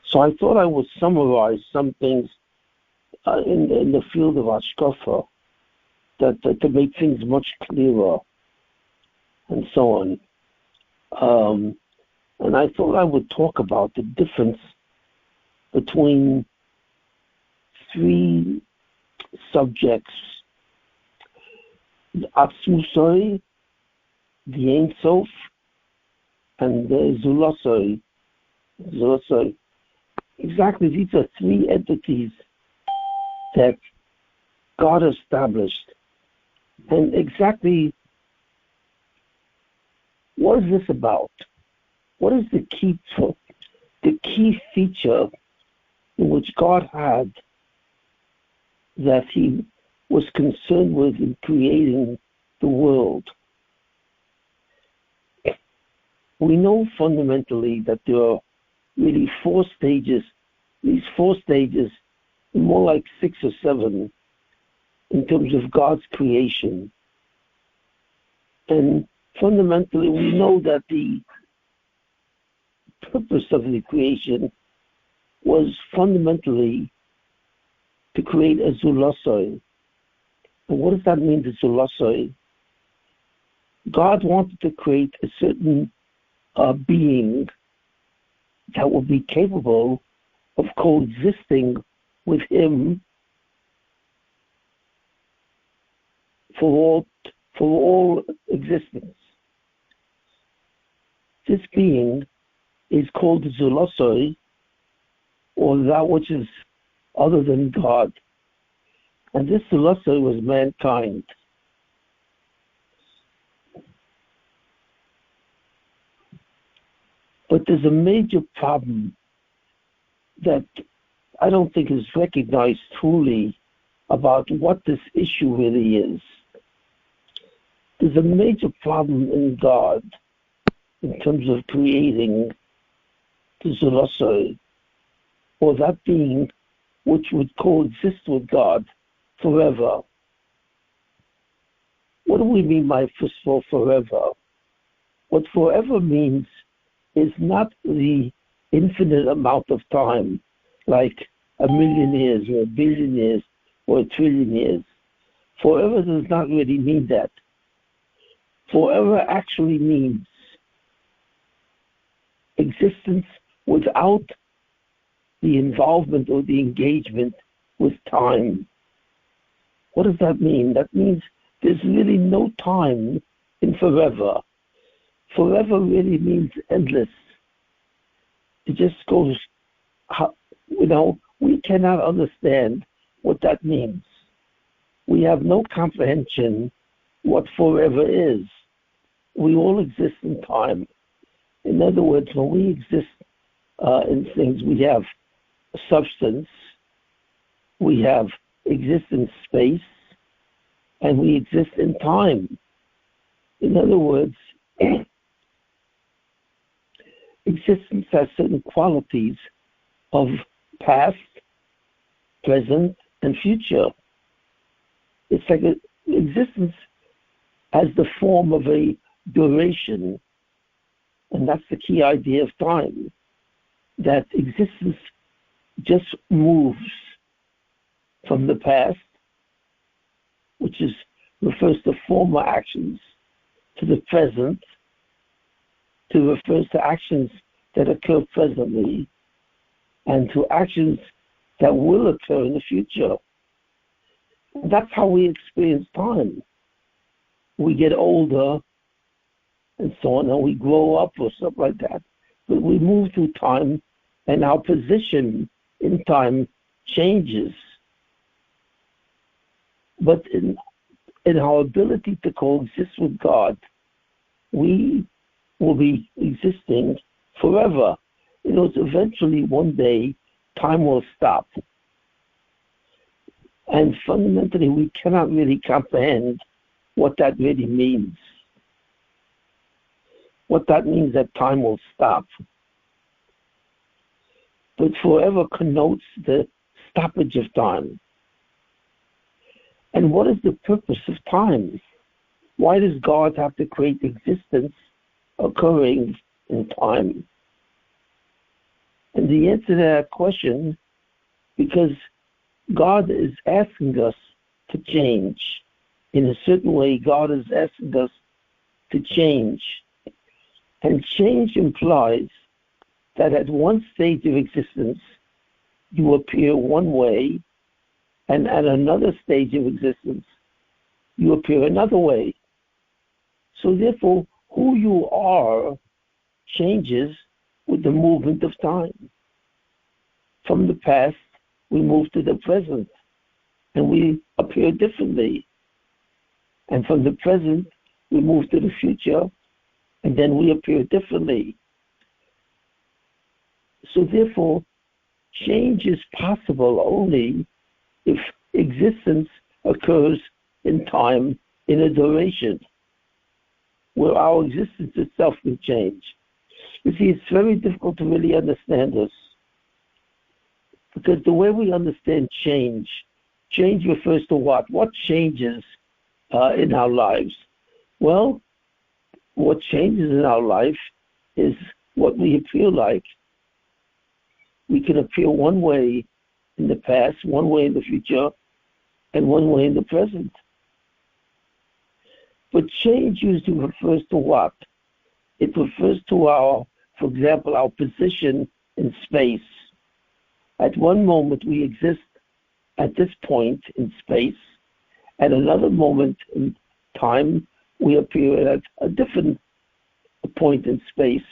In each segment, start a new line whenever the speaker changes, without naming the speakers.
So I thought I would summarize some things in the field of Hashkafa that to make things much clearer and so on. And I thought I would talk about the difference between three subjects: the Atzmuso, the Ain Sof, and the Zuloso. Exactly, these are three entities that God established. And exactly, what is this about? What is the key feature in which God had that he was concerned with in creating the world? We know fundamentally that there are really four stages. These four stages, more like 6 or 7, in terms of God's creation. And fundamentally, we know that the purpose of the creation was fundamentally to create a Zuloso. And what does that mean, the Zuloso? God wanted to create a certain being that would be capable of coexisting with him for all existence. This being is called the Zuloso, or that which is other than God. And this Zuloso was mankind. But there's a major problem that I don't think is recognized truly about what this issue really is. There's a major problem in God in terms of creating the Zuloso, or that being which would coexist with God forever. What do we mean by, first of all, forever? What forever means is not the infinite amount of time, like 1,000,000 years or 1,000,000,000 years or 1,000,000,000,000 years. Forever does not really mean that. Forever actually means existence without the involvement or the engagement with time. What does that mean? That means there's really no time in forever. Forever really means endless. It just goes, we cannot understand what that means. We have no comprehension what forever is. We all exist in time. In other words, when we exist in things, we have substance, we have existence space, and we exist in time. In other words, existence has certain qualities of past, present, and future. It's like existence has the form of a duration, and that's the key idea of time, that existence just moves from the past, which refers to former actions, to the present, to refers to actions that occur presently, and to actions that will occur in the future. And that's how we experience time. We get older and so on, and we grow up or something like that. But we move through time, and our position in time changes. But in our ability to coexist with God, we will be existing forever. Eventually one day time will stop. And fundamentally we cannot really comprehend what that really means. What that means that time will stop. But forever connotes the stoppage of time. And what is the purpose of time? Why does God have to create existence occurring in time? And the answer to that question, because God is asking us to change. In a certain way, God is asking us to change. And change implies that at one stage of existence, you appear one way, and at another stage of existence, you appear another way. So therefore, who you are changes with the movement of time. From the past, we move to the present, and we appear differently. And from the present, we move to the future, and then we appear differently. So therefore, change is possible only if existence occurs in time, in a duration, where our existence itself can change. You see, it's very difficult to really understand this, because the way we understand change refers to what? What changes in our lives? Well, what changes in our life is what we appear like. We can appear one way in the past, one way in the future, and one way in the present. But change usually refers to what? It refers to for example, our position in space. At one moment we exist at this point in space. At another moment in time, we appear at a different point in space.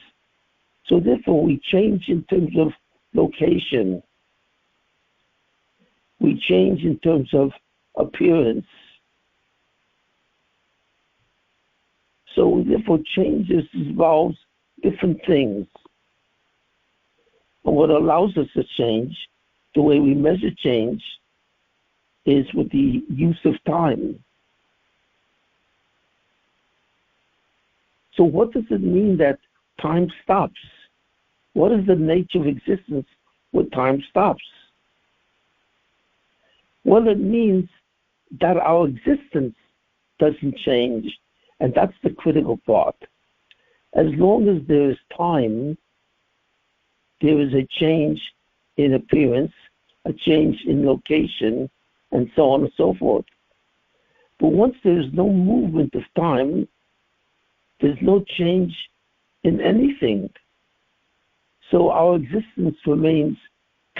So therefore, we change in terms of location. We change in terms of appearance. So therefore, change involves different things. And what allows us to change, the way we measure change, is with the use of time. So what does it mean that time stops? What is the nature of existence when time stops? Well, it means that our existence doesn't change, and that's the critical part. As long as there is time, there is a change in appearance, a change in location, and so on and so forth. But once there is no movement of time, there's no change in anything. So our existence remains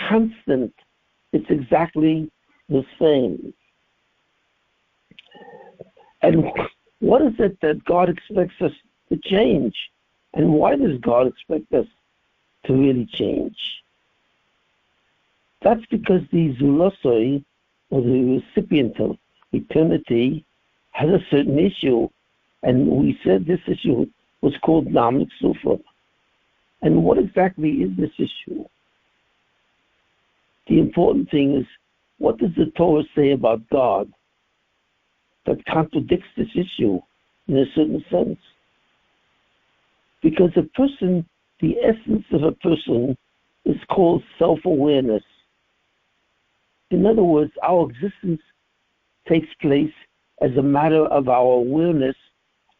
constant. It's exactly the same. And what is it that God expects us to change? And why does God expect us to really change? That's because the Zuloso, or the recipient of eternity, has a certain issue. And we said this issue was called Nothingness Outside of God. And what exactly is this issue? The important thing is, what does the Torah say about God that contradicts this issue in a certain sense? Because a person, the essence of a person is called self-awareness. In other words, our existence takes place as a matter of our awareness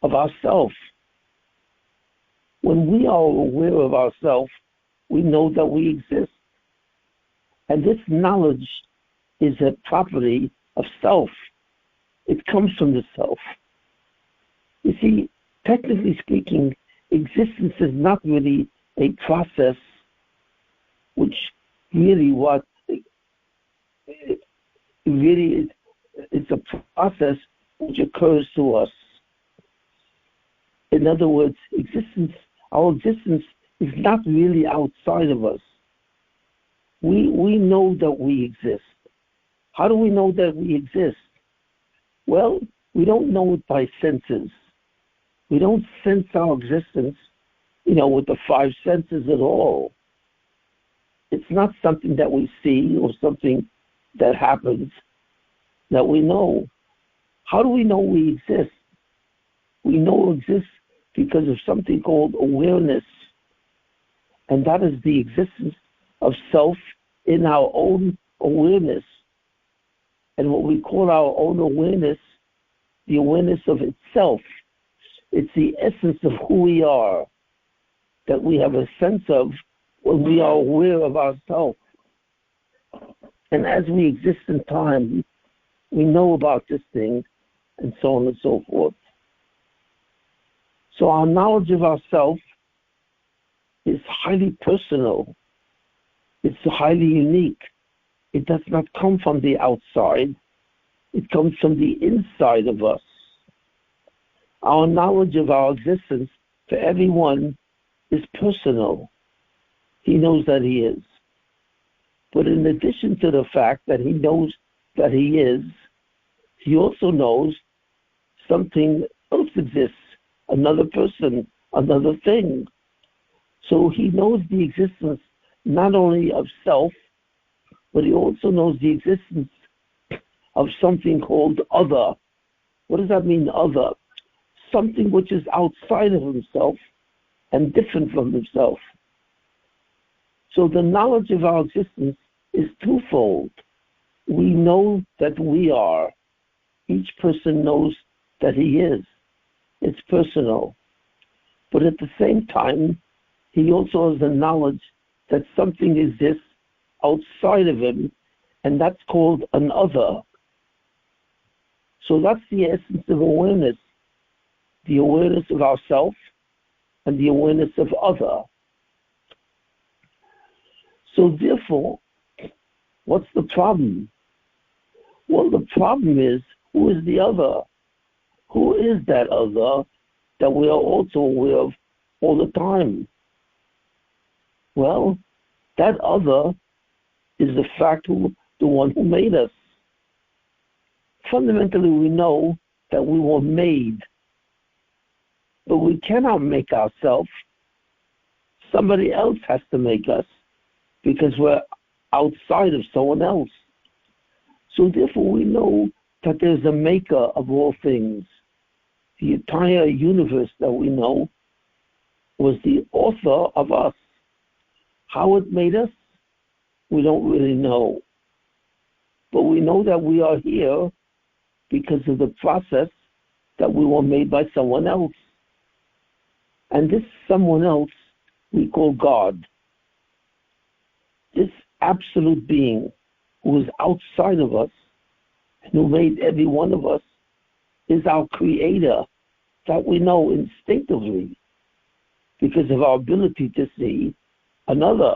of ourself. When we are aware of ourselves, we know that we exist. And this knowledge is a property of self. It comes from the self. You see, technically speaking, existence is not really a process, which really it's a process which occurs to us. In other words, our existence is not really outside of us. We know that we exist. How do we know that we exist? Well, we don't know it by senses. We don't sense our existence, with the five senses at all. It's not something that we see or something that happens that we know. How do we know we exist? We know we exist because of something called awareness. And that is the existence of self in our own awareness. And what we call our own awareness, the awareness of itself, it's the essence of who we are, that we have a sense of when we are aware of ourselves. And as we exist in time, we know about this thing, and so on and so forth. So our knowledge of ourselves is highly personal. It's highly unique. It does not come from the outside. It comes from the inside of us. Our knowledge of our existence for everyone is personal. He knows that he is. But in addition to the fact that he knows that he is, he also knows something else exists, another person, another thing. So he knows the existence not only of self, but he also knows the existence of something called other. What does that mean, other? Something which is outside of himself and different from himself. So the knowledge of our existence is twofold. We know that we are. Each person knows that he is. It's personal. But at the same time, he also has the knowledge that something exists outside of him, and that's called an other. So that's the essence of awareness, the awareness of ourself and the awareness of other. So therefore, what's the problem? Well, the problem is, who is the other? Who is that other that we are also aware of all the time? Well, that other is the fact the one who made us. Fundamentally, we know that we were made, but we cannot make ourselves. Somebody else has to make us because we're outside of someone else. So therefore, we know that there's a maker of all things. The entire universe that we know was the author of us. How it made us, we don't really know. But we know that we are here because of the process that we were made by someone else. And this someone else we call God. This absolute being who is outside of us and who made every one of us is our creator that we know instinctively because of our ability to see another.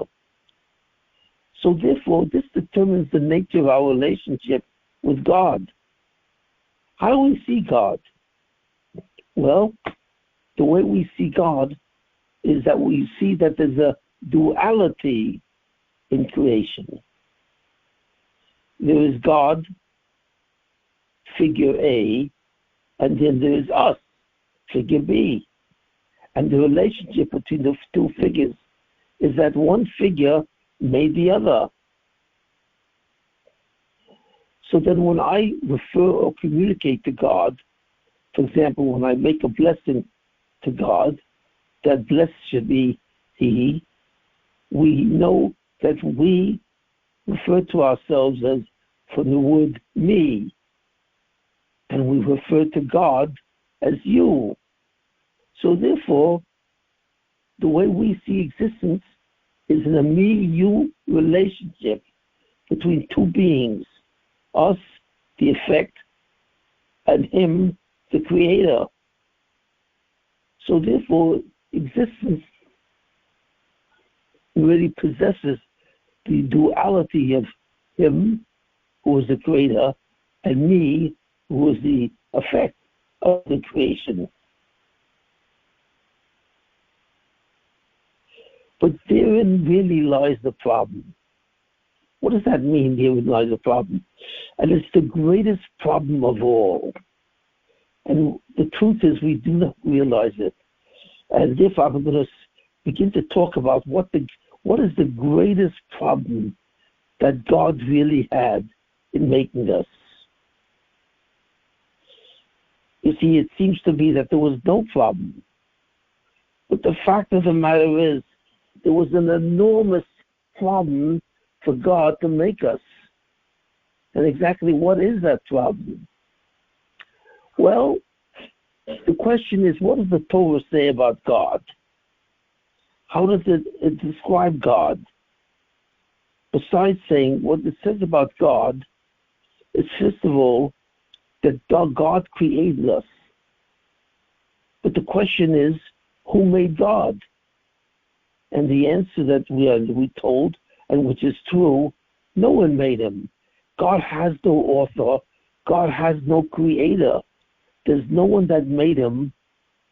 So therefore, this determines the nature of our relationship with God. How do we see God? Well, the way we see God is that we see that there's a duality in creation. There is God, figure A, and then there is us, figure B. And the relationship between the two figures is that one figure made the other. So then when I refer or communicate to God, for example, when I make a blessing to God, that blessed should be He, we know that we refer to ourselves as from the word me, and we refer to God as you. So therefore, the way we see existence is in a me-you relationship between two beings, us, the effect, and Him, the creator. So therefore, existence really possesses the duality of Him, who is the creator, and me, who is the effect of the creation. But therein really lies the problem. What does that mean, therein lies the problem? And it's the greatest problem of all. And the truth is we do not realize it. And therefore I'm going to begin to talk about what is the greatest problem that God really had in making us. You see, it seems to be that there was no problem. But the fact of the matter is, there was an enormous problem for God to make us. And exactly what is that problem? Well, the question is, what does the Torah say about God? how does it describe God? Besides saying what it says about God, it's first of all that God created us. But the question is, who made God? And the answer that we told, and which is true, no one made him. God has no author. God has no creator. There's no one that made him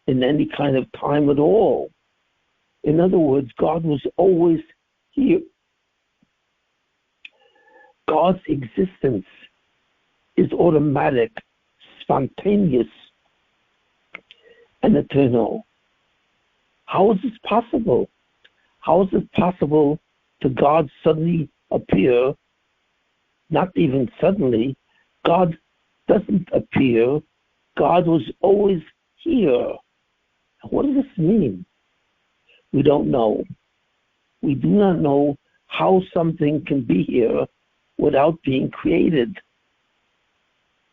in any kind of time at all. In other words, God was always here. God's existence is automatic, spontaneous, and eternal. How is this possible? How is it possible to God suddenly appear? Not even suddenly. God doesn't appear. God was always here. What does this mean? We don't know. We do not know how something can be here without being created,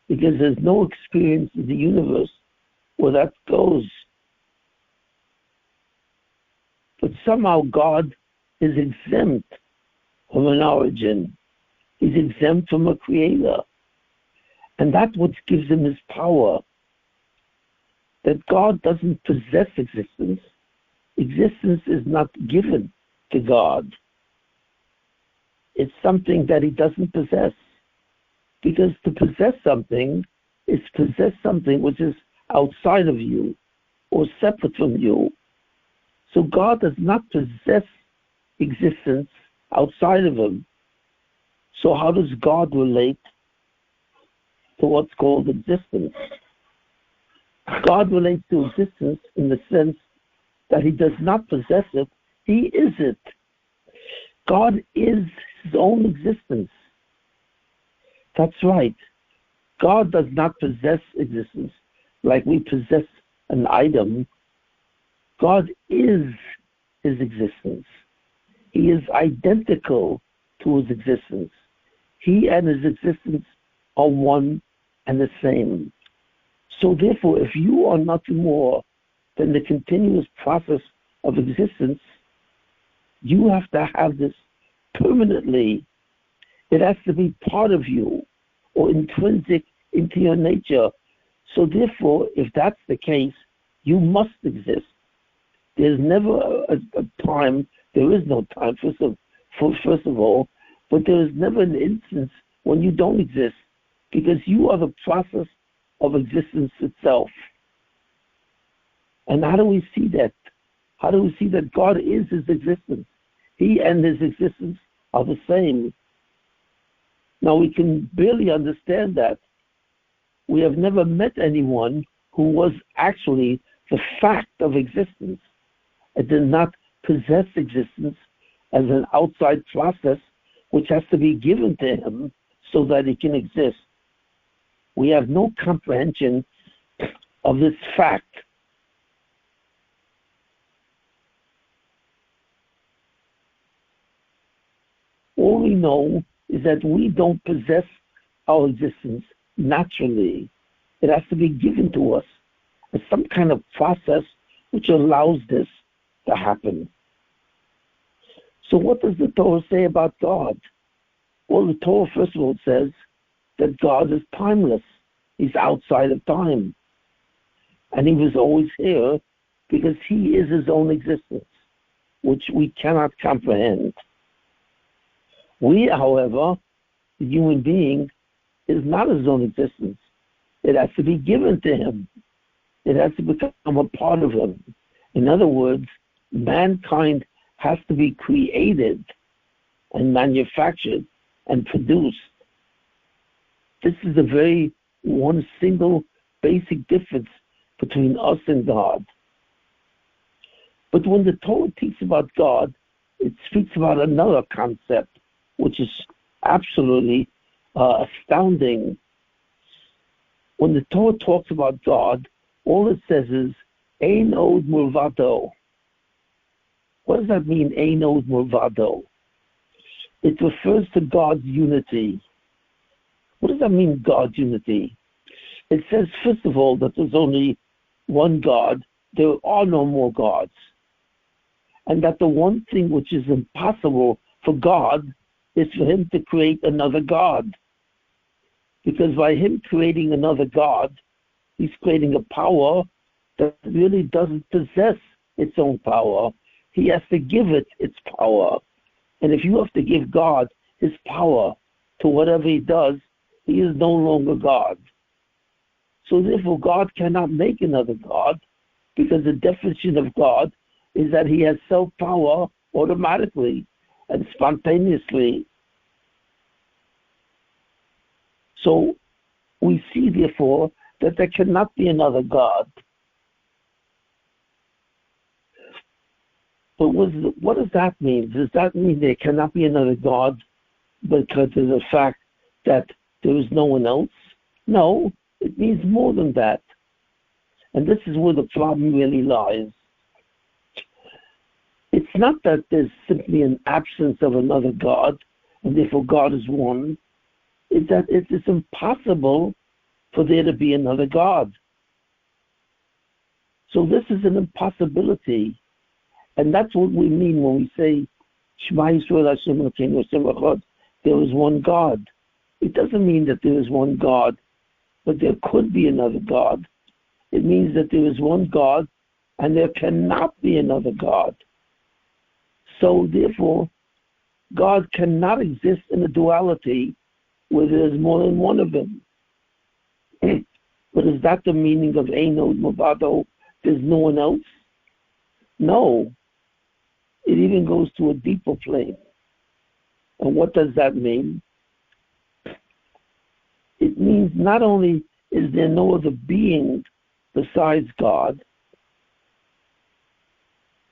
because there's no experience in the universe where that goes. But somehow God is exempt from an origin. He's exempt from a creator. And that's what gives him his power. That God doesn't possess existence. Existence is not given to God. It's something that he doesn't possess. Because to possess something is possess something which is outside of you or separate from you. So God does not possess existence outside of him. So how does God relate to what's called existence? God relates to existence in the sense that he does not possess it, he is it. God is his own existence. That's right. God does not possess existence like we possess an item. God is his existence. He is identical to his existence. He and his existence are one and the same. So therefore, if you are nothing more than the continuous process of existence, you have to have this permanently. It has to be part of you or intrinsic into your nature. So therefore, if that's the case, you must exist. There's never a time, there is no time, first of all, but there is never an instance when you don't exist, because you are the process of existence itself. And how do we see that? How do we see that God is his existence? He and his existence are the same. Now we can barely understand that. We have never met anyone who was actually the fact of existence and did not possess existence as an outside process which has to be given to him so that he can exist. We have no comprehension of this fact. All we know is that we don't possess our existence naturally. It has to be given to us as some kind of process which allows this to happen. So what does the Torah say about God? Well, the Torah, first of all, says that God is timeless. He's outside of time. And he was always here because he is his own existence, which we cannot comprehend. We, however, the human being, is not his own existence. It has to be given to him. It has to become a part of him. In other words, mankind has to be created and manufactured and produced. This is the very one single basic difference between us and God. But when the Torah teaches about God, it speaks about another concept, which is absolutely astounding. When the Torah talks about God, all it says is, Ain Od Mulvado. What does that mean, Ain Od Mulvado? It refers to God's unity. What does that mean, God's unity? It says, first of all, that there's only one God. There are no more gods. and that the one thing which is impossible for God is for him to create another God. Because by him creating another God, he's creating a power that really doesn't possess its own power. He has to give it its power. And if you have to give God his power to whatever he does, he is no longer God. So therefore, God cannot make another God, because the definition of God is that he has self-power automatically and spontaneously. So we see, therefore, that there cannot be another God. But what does that mean? Does that mean there cannot be another God because of the fact that there is no one else? No, it means more than that. And this is where the problem really lies. It's not that there's simply an absence of another God, and therefore God is one. It's that it is impossible for there to be another God. So this is an impossibility. And that's what we mean when we say, Shema Yisrael Hashem Elokeinu Hashem Echad, there is one God. It doesn't mean that there is one God, but there could be another God. It means that there is one God, and there cannot be another God. So therefore, God cannot exist in a duality where there is more than one of them. But is that the meaning of Eino Mavado? There's no one else? No. It even goes to a deeper plane. And what does that mean? It means not only is there no other being besides God,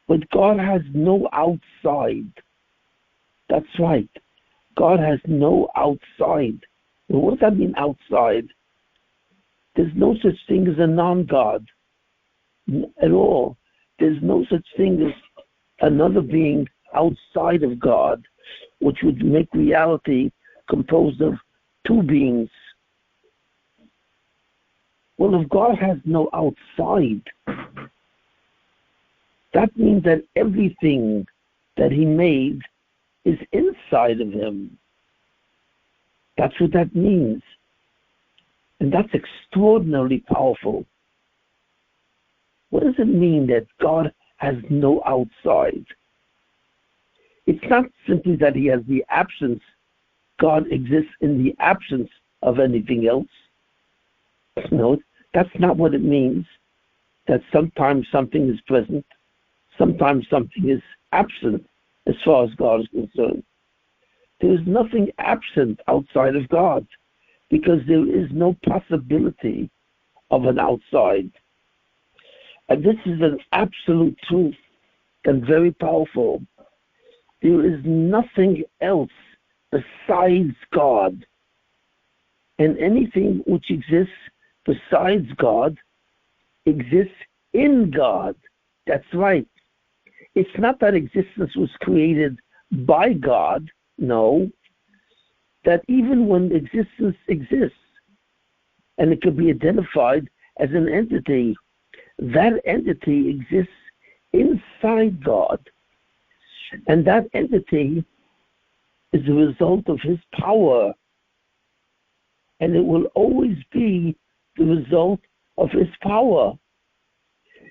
but God has no outside. That's right. God has no outside. Well, what does that mean, outside? There's no such thing as a non-God at all. There's no such thing as another being outside of God, which would make reality composed of two beings. Well, if God has no outside, that means that everything that he made is inside of him. That's what that means. And that's extraordinarily powerful. What does it mean that God has no outside? It's not simply that he has the absence. God exists in the absence of anything else. No, that's not what it means. That sometimes something is present, sometimes something is absent as far as God is concerned. There is nothing absent outside of God, because there is no possibility of an outside. And this is an absolute truth and very powerful. There is nothing else besides God. And anything which exists besides God exists in God. That's right. It's not that existence was created by God. No. That even when existence exists, and it could be identified as an entity, that entity exists inside God. And that entity is a result of his power. And it will always be the result of his power.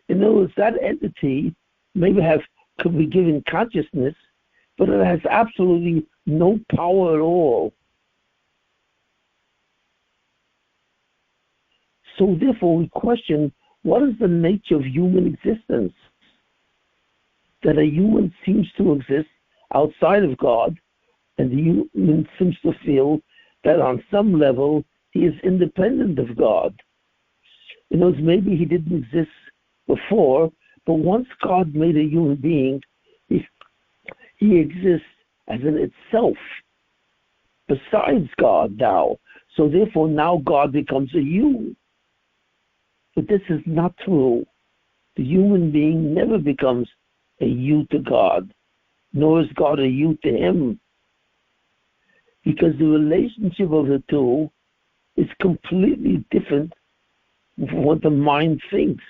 In other words, that entity could be given consciousness, but it has absolutely no power at all. So therefore we question, what is the nature of human existence? That a human seems to exist outside of God, and the human seems to feel that on some level he is independent of God. You know, maybe he didn't exist before, but once God made a human being, he exists as in itself, besides God now. So therefore now God becomes a you. But this is not true. The human being never becomes a you to God, nor is God a you to him. Because the relationship of the two is completely different from what the mind thinks.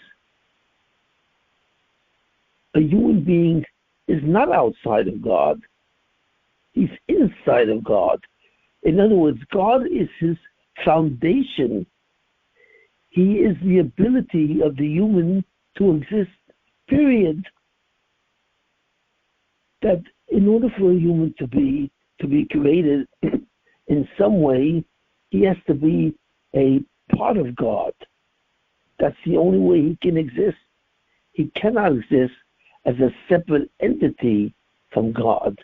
A human being is not outside of God. He's inside of God. In other words, God is his foundation. He is the ability of the human to exist, period. That in order for a human to be created in some way, he has to be a part of God. That's the only way he can exist. He cannot exist as a separate entity from God.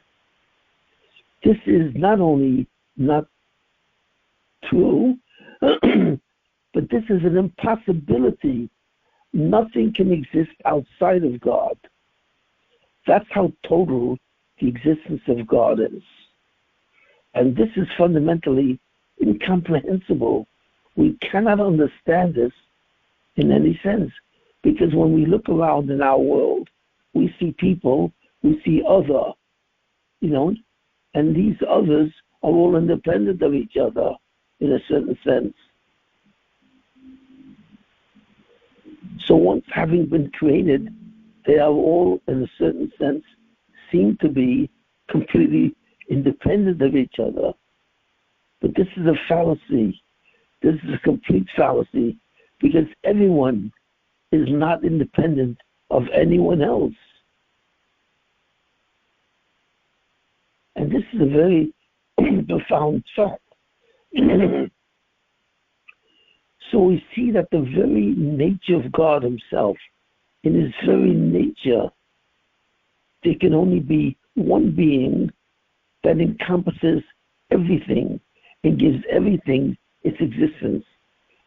This is not only not true, but this is an impossibility. Nothing can exist outside of God. That's how total the existence of God is. And this is fundamentally incomprehensible. We cannot understand this in any sense, because when we look around in our world, we see people, we see other, and these others are all independent of each other in a certain sense. So once having been created, they are all, in a certain sense, seem to be completely independent of each other. But this is a fallacy. This is a complete fallacy, because everyone is not independent of anyone else. And this is a very profound fact. So we see that the very nature of God himself, in his very nature, there can only be one being that encompasses everything and gives everything its existence.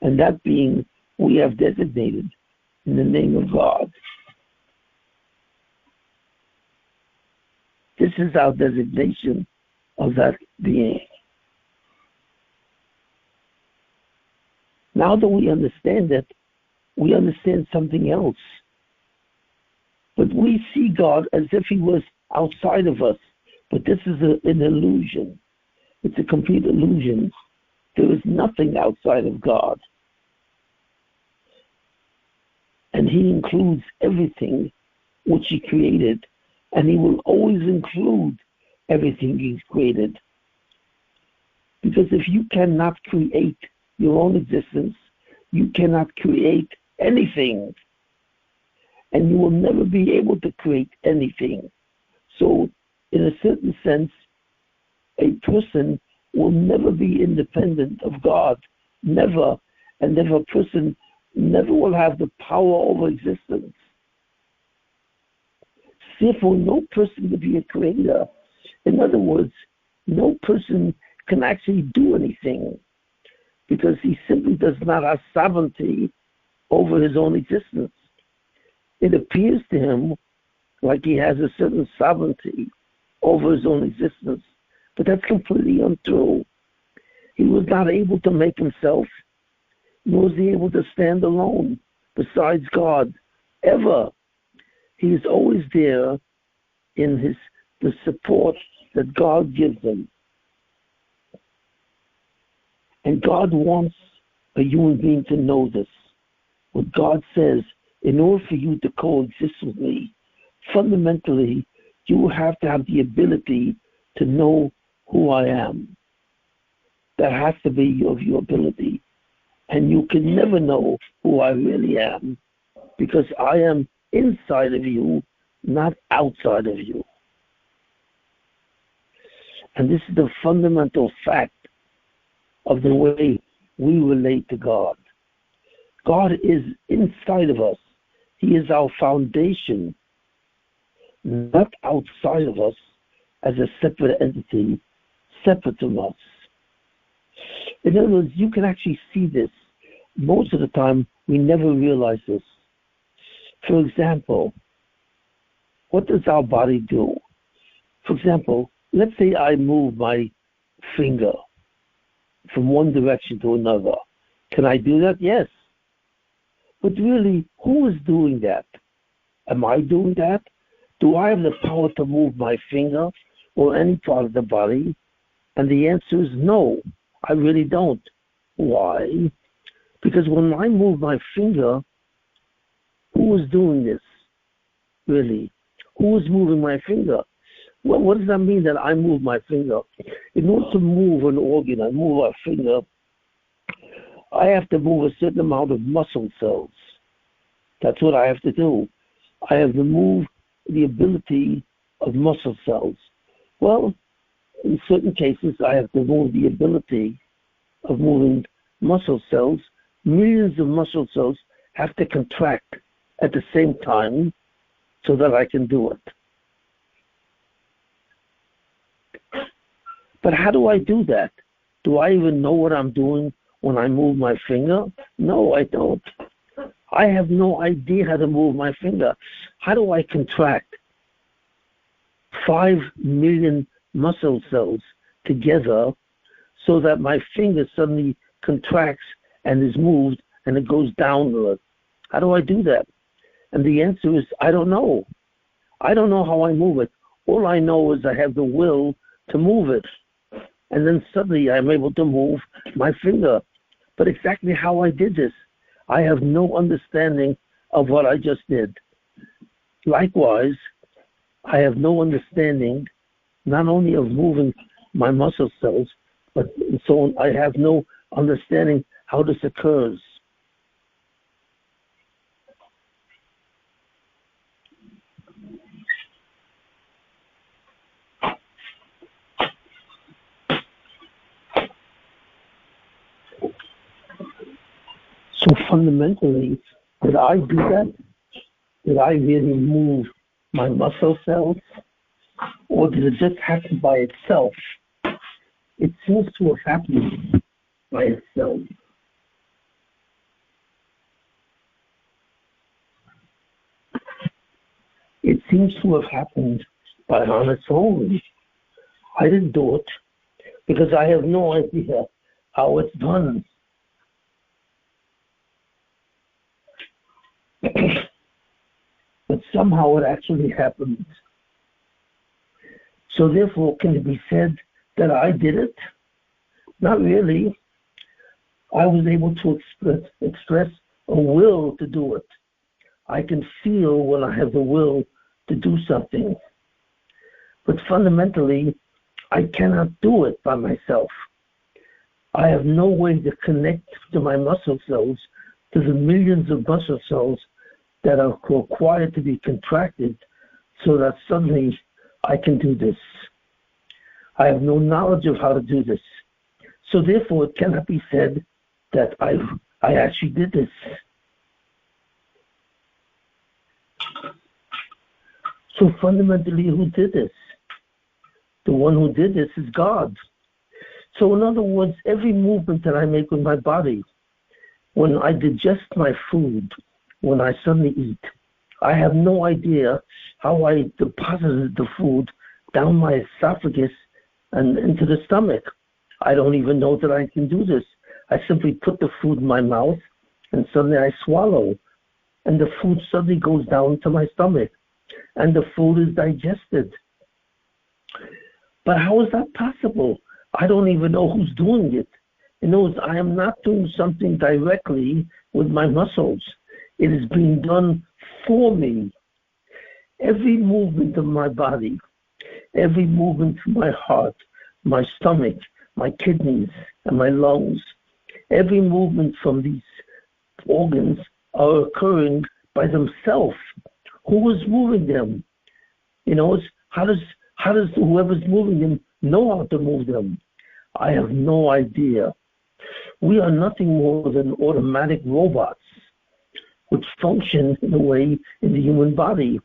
And that being we have designated in the name of God. This is our designation of that being. Now that we understand it, we understand something else. But we see God as if he was outside of us. But this is an illusion. It's a complete illusion. There is nothing outside of God. And he includes everything which he created. And he will always include everything he's created. Because if you cannot create your own existence, you cannot create anything. And you will never be able to create anything. So, in a certain sense, a person will never be independent of God. Never. And never a person never will have the power over existence. Therefore, no person can be a creator. In other words, no person can actually do anything, because he simply does not have sovereignty over his own existence. It appears to him like he has a certain sovereignty over his own existence, but that's completely untrue. He was not able to make himself, nor was he able to stand alone besides God, ever. He is always there in the support that God gives him. And God wants a human being to know this. What God says, in order for you to coexist with me, fundamentally, you have to have the ability to know who I am. That has to be your ability. And you can never know who I really am, because I am inside of you, not outside of you. And this is the fundamental fact of the way we relate to God. God is inside of us. He is our foundation, not outside of us as a separate entity, separate from us. In other words, you can actually see this. Most of the time, we never realize this. For example, what does our body do? For example, let's say I move my finger from one direction to another. Can I do that? Yes. But really, who is doing that? Am I doing that? Do I have the power to move my finger or any part of the body? And the answer is no, I really don't. Why? Because when I move my finger, who is doing this? Really? Who is moving my finger? Well, what does that mean that I move my finger? In order to move an organ, I move a finger, I have to move a certain amount of muscle cells. That's what I have to do. I have to move the ability of muscle cells. Well, in certain cases, I have to move the ability of moving muscle cells. Millions of muscle cells have to contract at the same time so that I can do it. But how do I do that? Do I even know what I'm doing when I move my finger? No, I don't. I have no idea how to move my finger. How do I contract 5 million muscle cells together so that my finger suddenly contracts and is moved and it goes downward? How do I do that? And the answer is, I don't know. I don't know how I move it. All I know is I have the will to move it. And then suddenly I'm able to move my finger. But exactly how I did this, I have no understanding of what I just did. Likewise, I have no understanding not only of moving my muscle cells, but so I have no understanding how this occurs. So fundamentally, did I do that? Did I really move my muscle cells? Or did it just happen by itself? It seems to have happened by itself. It seems to have happened on its own. I didn't do it because I have no idea how it's done. But somehow it actually happened. So therefore, can it be said that I did it? Not really. I was able to express a will to do it. I can feel when I have the will to do something. But fundamentally, I cannot do it by myself. I have no way to connect to my muscle cells, to the millions of muscle cells that are required to be contracted so that suddenly I can do this. I have no knowledge of how to do this. So therefore, it cannot be said that I actually did this. So fundamentally, who did this? The one who did this is God. So in other words, every movement that I make with my body, when I digest my food, when I suddenly eat, I have no idea how I deposited the food down my esophagus and into the stomach. I don't even know that I can do this. I simply put the food in my mouth and suddenly I swallow. And the food suddenly goes down to my stomach. And the food is digested. But how is that possible? I don't even know who's doing it. In other words, I am not doing something directly with my muscles. It is being done for me. Every movement of my body, every movement of my heart, my stomach, my kidneys, and my lungs, every movement from these organs are occurring by themselves. Who is moving them? You know, how does whoever's moving them know how to move them? I have no idea. We are nothing more than automatic robots which function in a way in the human body.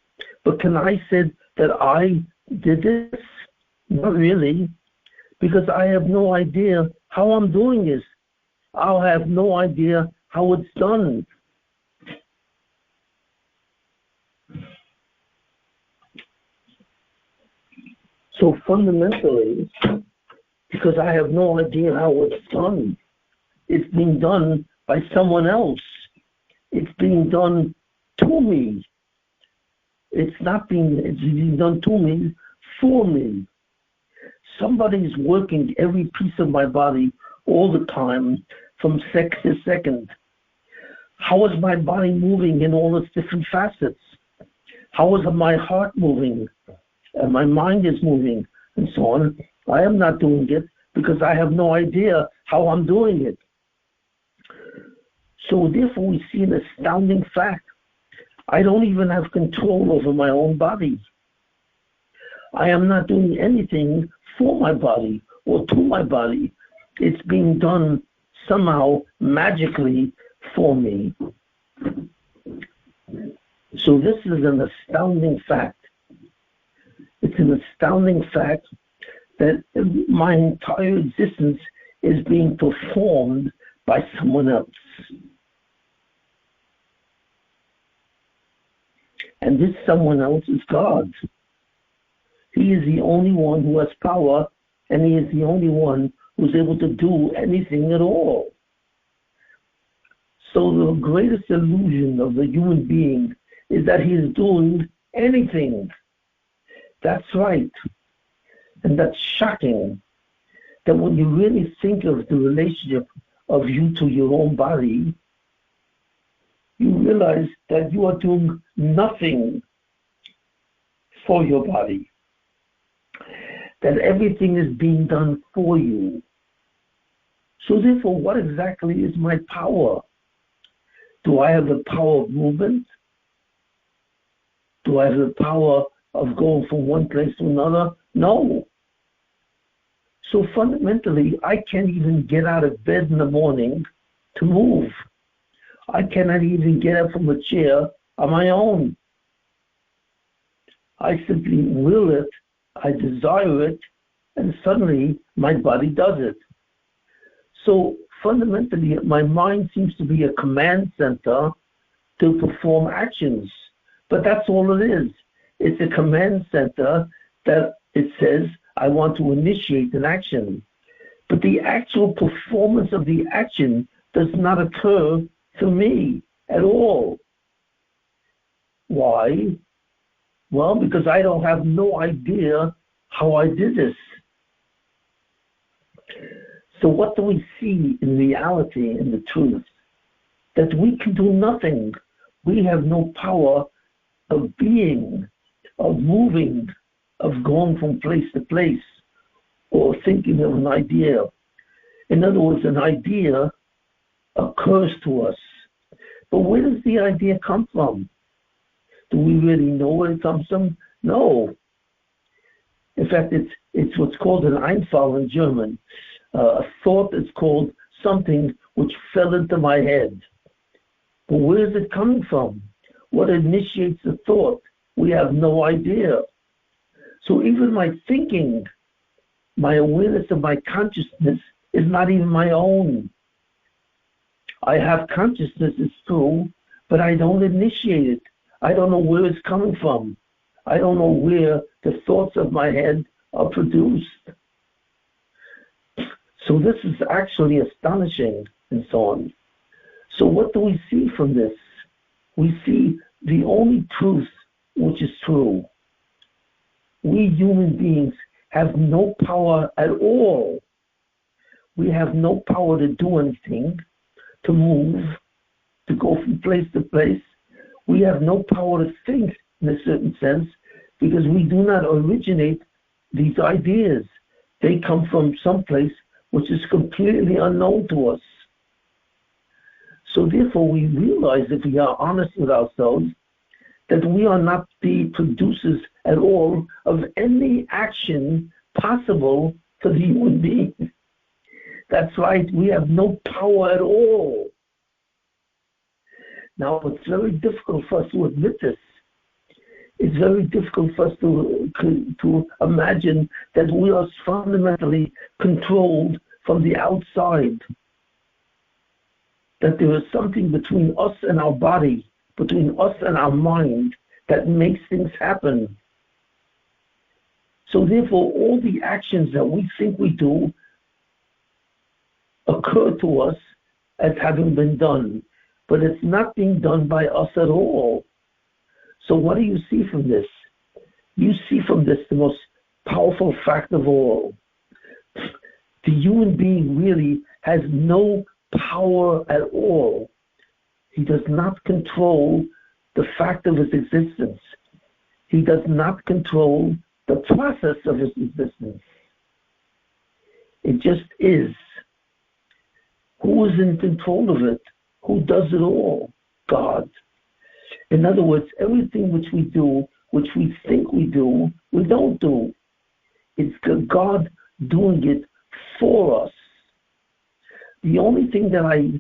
But can I say that I did this? Not really, because I have no idea how I'm doing this. I have no idea how it's done. So fundamentally, because I have no idea how it's done, it's being done by someone else. It's being done to me. It's being done to me, for me. Somebody's working every piece of my body all the time, from second to second. How is my body moving in all its different facets? How is my heart moving? My mind is moving, and so on. I am not doing it because I have no idea how I'm doing it. So therefore we see an astounding fact. I don't even have control over my own body. I am not doing anything for my body or to my body. It's being done somehow magically for me. So this is an astounding fact. It's an astounding fact that my entire existence is being performed by someone else. And this someone else is God. He is the only one who has power, and he is the only one who's able to do anything at all. So the greatest illusion of the human being is that he is doing anything. That's right. And that's shocking, that when you really think of the relationship of you to your own body, you realize that you are doing nothing for your body, that everything is being done for you. So therefore, what exactly is my power? Do I have the power of movement? Do I have the power of going from one place to another? No. So fundamentally, I can't even get out of bed in the morning to move. I cannot even get up from a chair on my own. I simply will it, I desire it, and suddenly my body does it. So fundamentally, my mind seems to be a command center to perform actions. But that's all it is. It's a command center that it says, I want to initiate an action. But the actual performance of the action does not occur to me at all. Why? Well, because I don't have no idea how I did this. So what do we see in reality, in the truth? That we can do nothing. We have no power of being, of moving, of going from place to place, or thinking of an idea. In other words, an idea occurs to us. But where does the idea come from? Do we really know where it comes from? No. In fact, it's what's called an Einfall in German. A thought is called something which fell into my head. But where is it coming from? What initiates the thought? We have no idea. So even my thinking, my awareness of my consciousness is not even my own. I have consciousness, it's true, but I don't initiate it. I don't know where it's coming from. I don't know where the thoughts of my head are produced. So this is actually astonishing, and so on. So what do we see from this? We see the only truth which is true. We human beings have no power at all. We have no power to do anything, to move, to go from place to place. We have no power to think in a certain sense because we do not originate these ideas. They come from someplace which is completely unknown to us. So therefore we realize, if we are honest with ourselves, that we are not the producers at all of any action possible for the human being. That's right, we have no power at all. Now, it's very difficult for us to admit this. It's very difficult for us to imagine that we are fundamentally controlled from the outside. That there is something between us and our body, between us and our mind, that makes things happen. So therefore, all the actions that we think we do occur to us as having been done, but it's not being done by us at all. So what do you see from this? You see from this the most powerful fact of all. The human being really has no power at all. He does not control the fact of his existence. He does not control the process of his existence. It just is. Who is in control of it? Who does it all? God. In other words, everything which we do, which we think we do, we don't do. It's God doing it for us. The only thing that I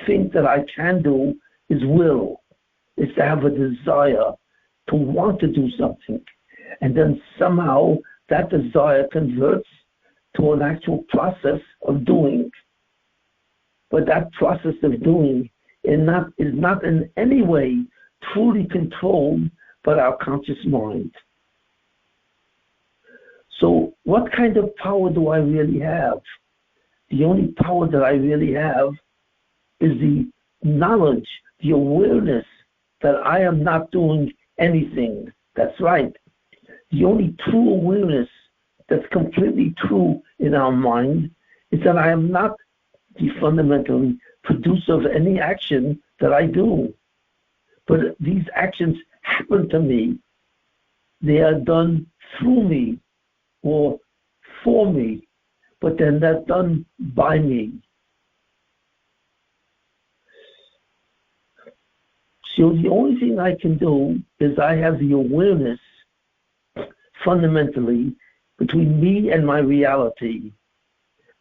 think that I can do is will, is to have a desire to want to do something. And then somehow that desire converts to an actual process of doing. But that process of doing is not in any way truly controlled by our conscious mind. So what kind of power do I really have? The only power that I really have is the knowledge, the awareness that I am not doing anything. That's right. The only true awareness that's completely true in our mind is that I am not the fundamental producer of any action that I do. But these actions happen to me. They are done through me or for me, but then they're done by me. So the only thing I can do is I have the awareness fundamentally between me and my reality.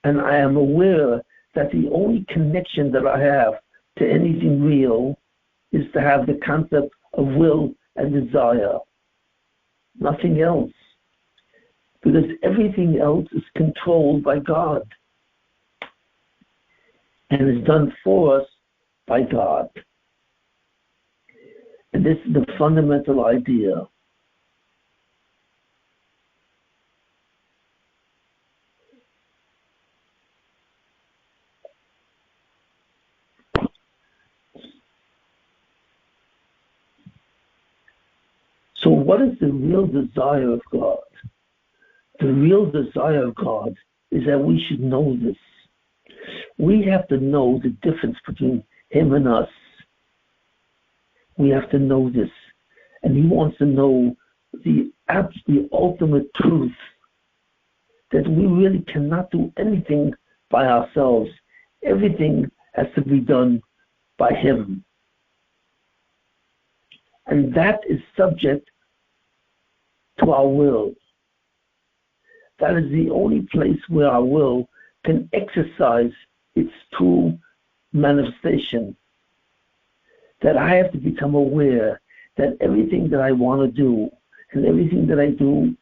And I am aware that the only connection that I have to anything real is to have the concept of will and desire. Nothing else. Because everything else is controlled by God and is done for us by God. And this is the fundamental idea. So what is the real desire of God? The real desire of God is that we should know this. We have to know the difference between Him and us. We have to know this. And He wants to know the ultimate truth, that we really cannot do anything by ourselves. Everything has to be done by Him. And that is subject to our will. That is the only place where our will can exercise its true manifestation. That I have to become aware that everything that I want to do and everything that I do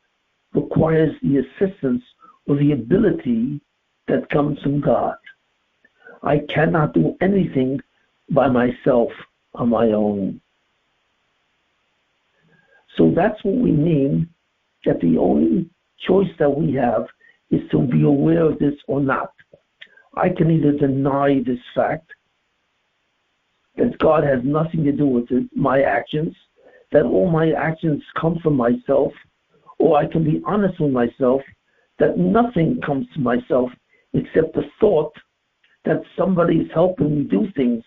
requires the assistance or the ability that comes from God. I cannot do anything by myself on my own. So that's what we mean, that the only choice that we have is to be aware of this or not. I can either deny this fact, that God has nothing to do with it, my actions, that all my actions come from myself, or I can be honest with myself that nothing comes to myself except the thought that somebody is helping me do things.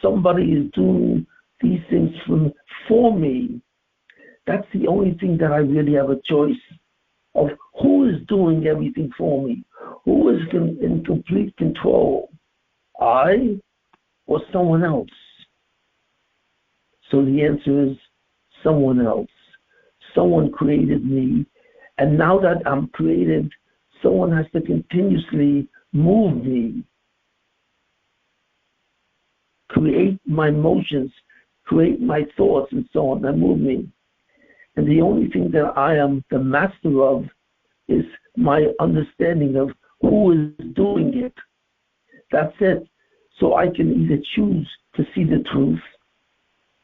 Somebody is doing these things for me. That's the only thing that I really have a choice of who is doing everything for me, who is in complete control, I or someone else. So the answer is someone else. Someone created me, and now that I'm created, someone has to continuously move me, create my motions, create my thoughts, and so on, that move me. And the only thing that I am the master of is my understanding of who is doing it. That's it. So I can either choose to see the truth,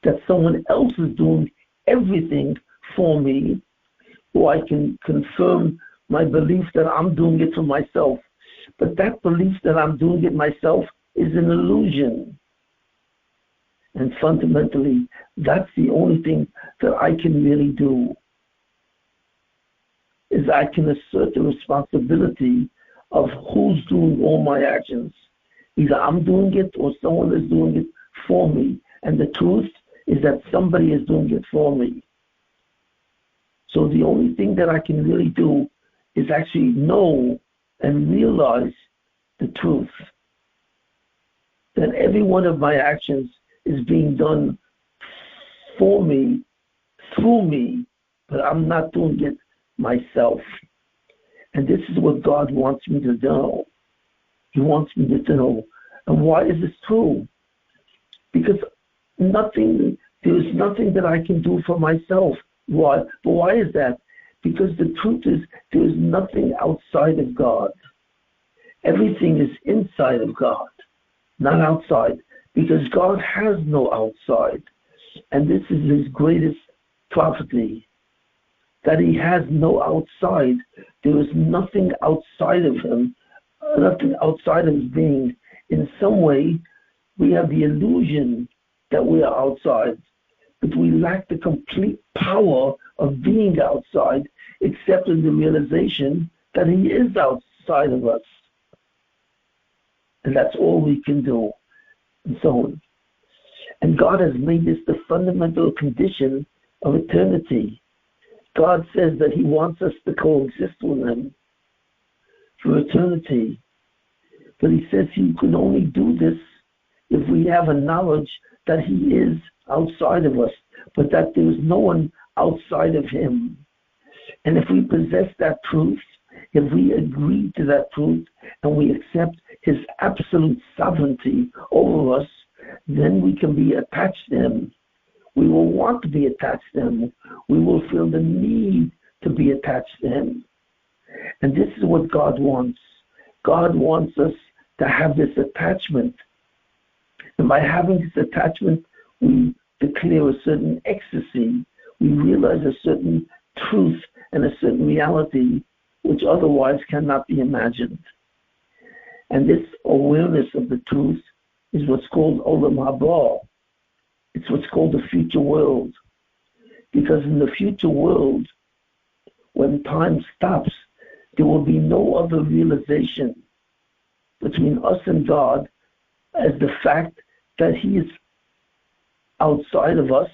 that someone else is doing everything for me, or I can confirm my belief that I'm doing it for myself. But that belief that I'm doing it myself is an illusion. And fundamentally, that's the only thing that I can really do, is I can assert the responsibility of who's doing all my actions. Either I'm doing it or someone is doing it for me. And the truth is that somebody is doing it for me. So the only thing that I can really do is actually know and realize the truth. That every one of my actions is being done for me, through me, but I'm not doing it myself. And this is what God wants me to know. He wants me to know. And why is this true? Because there is nothing that I can do for myself. Why? But why is that? Because the truth is there is nothing outside of God. Everything is inside of God, not outside, because God has no outside. And this is his greatest property, that he has no outside. There is nothing outside of him, nothing outside of his being. In some way, we have the illusion that we are outside, but we lack the complete power of being outside, except in the realization that he is outside of us. And that's all we can do, and so on. And God has made this the fundamental condition of eternity. God says that he wants us to coexist with him for eternity. But he says he can only do this if we have a knowledge that he is outside of us, but that there is no one outside of him. And if we possess that truth, if we agree to that truth, and we accept his absolute sovereignty over us, then we can be attached to him. We will want to be attached to him. We will feel the need to be attached to him. And this is what God wants. God wants us to have this attachment. And by having this attachment, we declare a certain ecstasy. We realize a certain truth and a certain reality which otherwise cannot be imagined. And this awareness of the truth is what's called Olam Haba. It's what's called the future world. Because in the future world, when time stops, there will be no other realization between us and God as the fact that he is outside of us,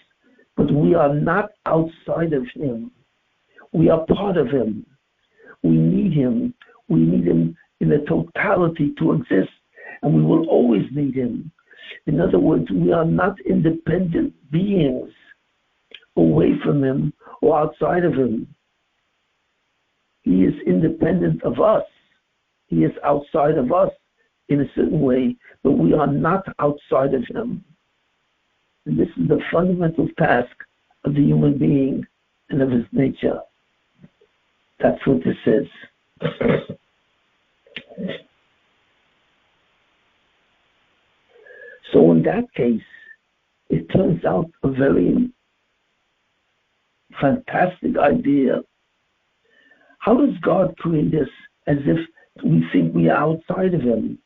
but we are not outside of him. We are part of him. We need him. We need him in the totality to exist, and we will always need him. In other words, we are not independent beings away from him or outside of him. He is independent of us. He is outside of us in a certain way, but we are not outside of him. And this is the fundamental task of the human being and of his nature. That's what this is. So in that case, it turns out a very fantastic idea. How does God create us as if we think we are outside of him?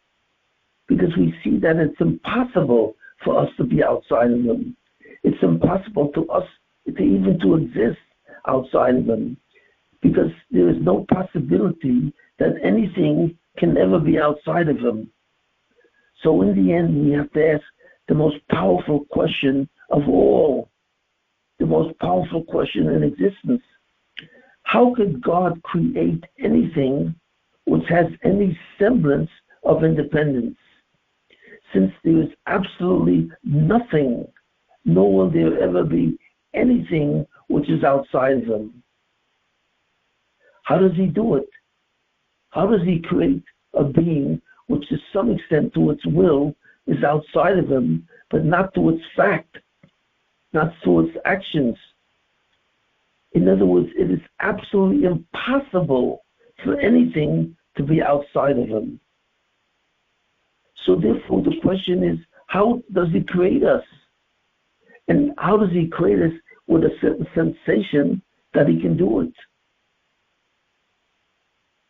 Because we see that it's impossible for us to be outside of him. It's impossible to us to even to exist outside of him, because there is no possibility that anything can ever be outside of him. So in the end, we have to ask the most powerful question of all, the most powerful question in existence. How could God create anything which has any semblance of independence? Since there is absolutely nothing, nor will there ever be anything which is outside of him. How does he do it? How does he create a being which to some extent to its will is outside of him, but not to its fact, not to its actions? In other words, it is absolutely impossible for anything to be outside of him. So therefore the question is, how does he create us? And how does he create us with a certain sensation that he can do it?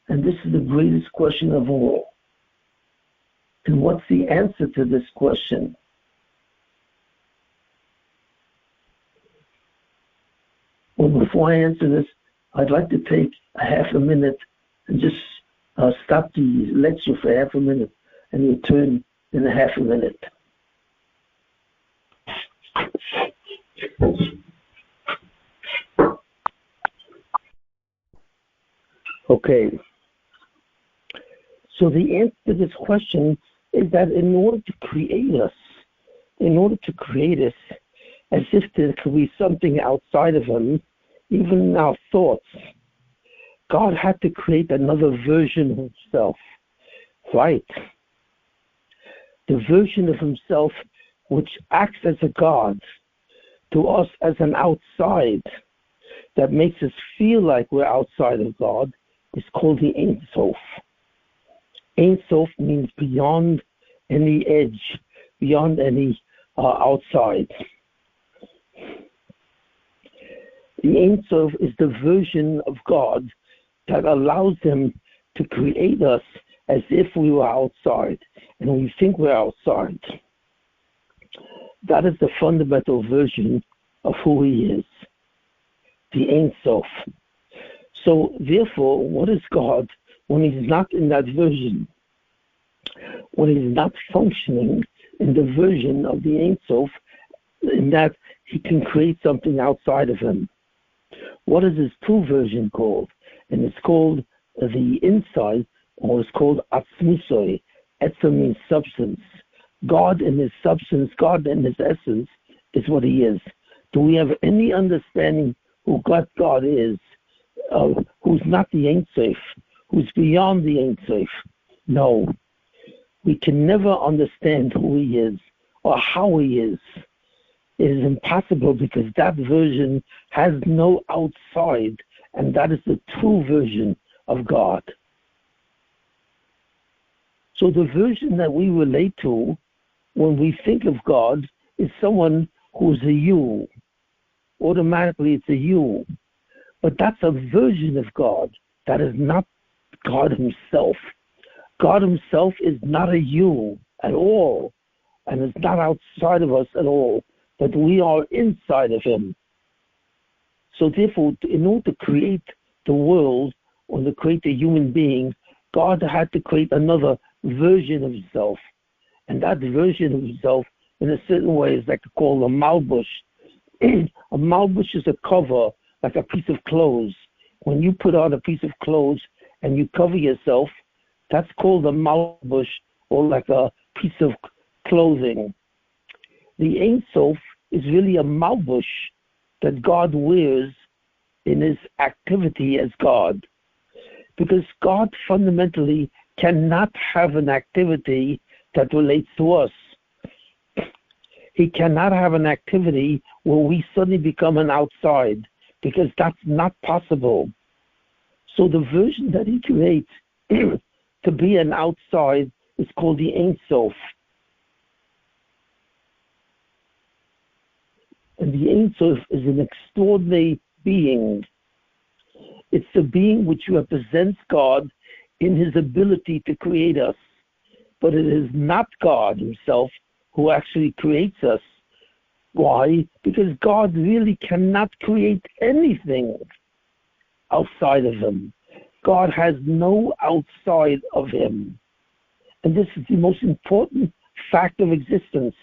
And this is the greatest question of all. And what's the answer to this question? Well, before I answer this, I'd like to take a half a minute and just stop the lecture for half a minute and return in a half a minute. Okay. So the answer to this question is that in order to create us, as if there could be something outside of him, even in our thoughts, God had to create another version of himself, right? The version of himself which acts as a God to us as an outside that makes us feel like we're outside of God is called the Ain Sof. Ain Sof means beyond any edge, beyond any outside. The Ain Sof is the version of God that allows him to create us as if we were outside, and we think we're outside. That is the fundamental version of who he is, the Ain Sof. So therefore, what is God when he's not in that version? When he's not functioning in the version of the Ain Sof, in that he can create something outside of him. What is his true version called? And it's called the inside, or it's called Atzmuso. Etza means substance. God in his substance, God in his essence is what he is. Do we have any understanding who God is, who's not the Ain Sof, who's beyond the Ain Sof? No. We can never understand who he is or how he is. It is impossible because that version has no outside, and that is the true version of God. So the version that we relate to when we think of God is someone who's a you. Automatically it's a you. But that's a version of God. That is not God himself. God himself is not a you at all, and is not outside of us at all, but we are inside of him. So therefore, in order to create the world, or to create a human being, God had to create another version of himself. And that version of himself, in a certain way, is like called a malbush. A malbush is a cover, like a piece of clothes. When you put on a piece of clothes and you cover yourself, that's called a malbush, or like a piece of clothing. The Ain Sof is really a malbush that God wears in his activity as God. Because God fundamentally cannot have an activity that relates to us. He cannot have an activity where we suddenly become an outside, because that's not possible. So the version that he creates to be an outside is called the Ain Sof. And the Ain Sof is an extraordinary being. It's the being which represents God in his ability to create us. But it is not God himself who actually creates us. Why? Because God really cannot create anything outside of him. God has no outside of him. And this is the most important fact of existence.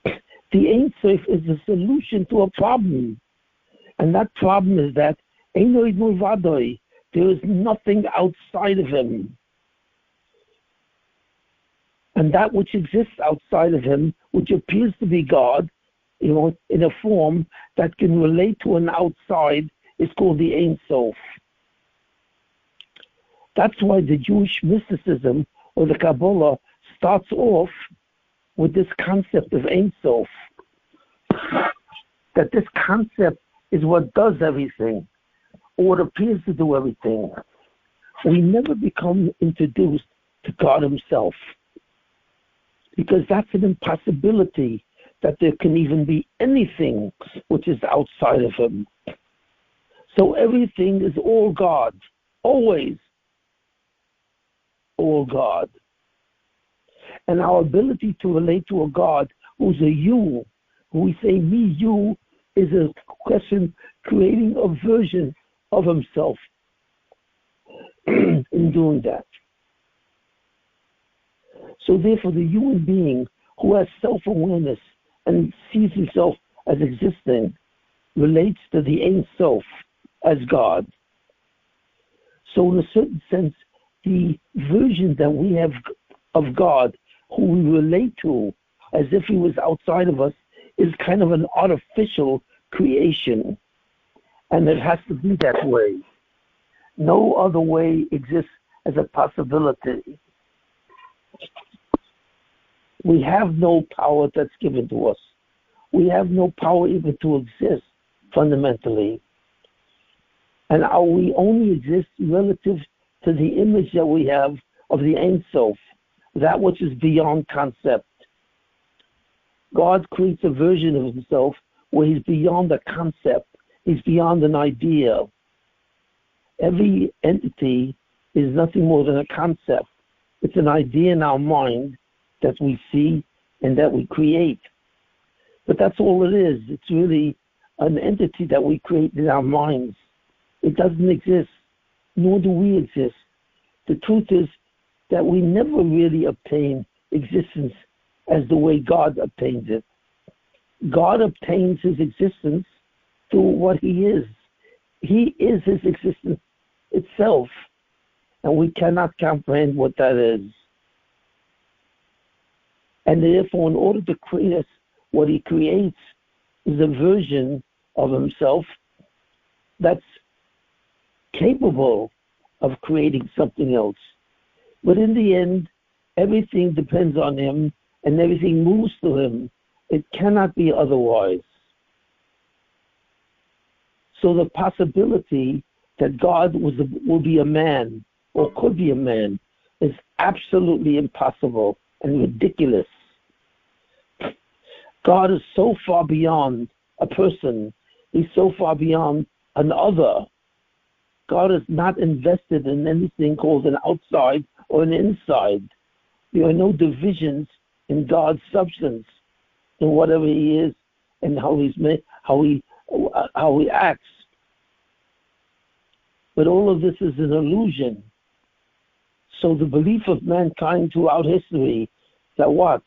The Ain Sof is the solution to a problem. And that problem is that there is nothing outside of him. And that which exists outside of him, which appears to be God, in a form that can relate to an outside, is called the Ain Sof. That's why the Jewish mysticism or the Kabbalah starts off with this concept of Ain Sof. That this concept is what does everything, or what appears to do everything. We never become introduced to God himself, because that's an impossibility, that there can even be anything which is outside of him. So everything is all God, always all God. And our ability to relate to a God who's a you, who we say me, you, is a question creating a version of himself in doing that. So therefore, the human being who has self-awareness and sees himself as existing relates to the Ain Sof as God. So in a certain sense, the version that we have of God, who we relate to as if he was outside of us, is kind of an artificial creation. And it has to be that way. No other way exists as a possibility. We have no power that's given to us. We have no power even to exist fundamentally. And we only exist relative to the image that we have of the Ain Sof, that which is beyond concept. God creates a version of himself where he's beyond a concept. He's beyond an idea. Every entity is nothing more than a concept. It's an idea in our mind that we see and that we create. But that's all it is. It's really an entity that we create in our minds. It doesn't exist, nor do we exist. The truth is that we never really obtain existence as the way God obtains it. God obtains his existence through what he is. He is his existence itself, and we cannot comprehend what that is. And therefore, in order to create us, what he creates is a version of himself that's capable of creating something else. But in the end, everything depends on him and everything moves to him. It cannot be otherwise. So the possibility that God will be a man or could be a man is absolutely impossible and ridiculous. God is so far beyond a person. He's so far beyond an other. God is not invested in anything called an outside or an inside. There are no divisions in God's substance, in whatever he is and how he's made, how he acts. But all of this is an illusion. So the belief of mankind throughout history that what?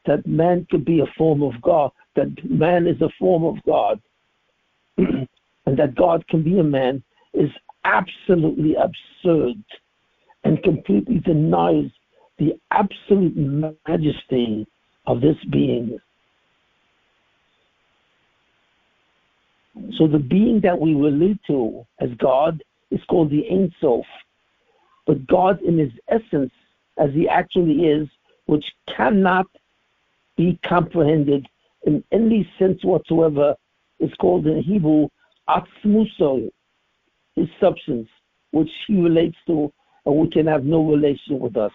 That man could be a form of God, that man is a form of God, and that God can be a man is absolutely absurd and completely denies the absolute majesty of this being. So the being that we relate to as God is called the Ain Sof. But God in his essence, as he actually is, which cannot be comprehended in any sense whatsoever, is called in Hebrew Atzmuso, his substance, which he relates to and we can have no relation with us.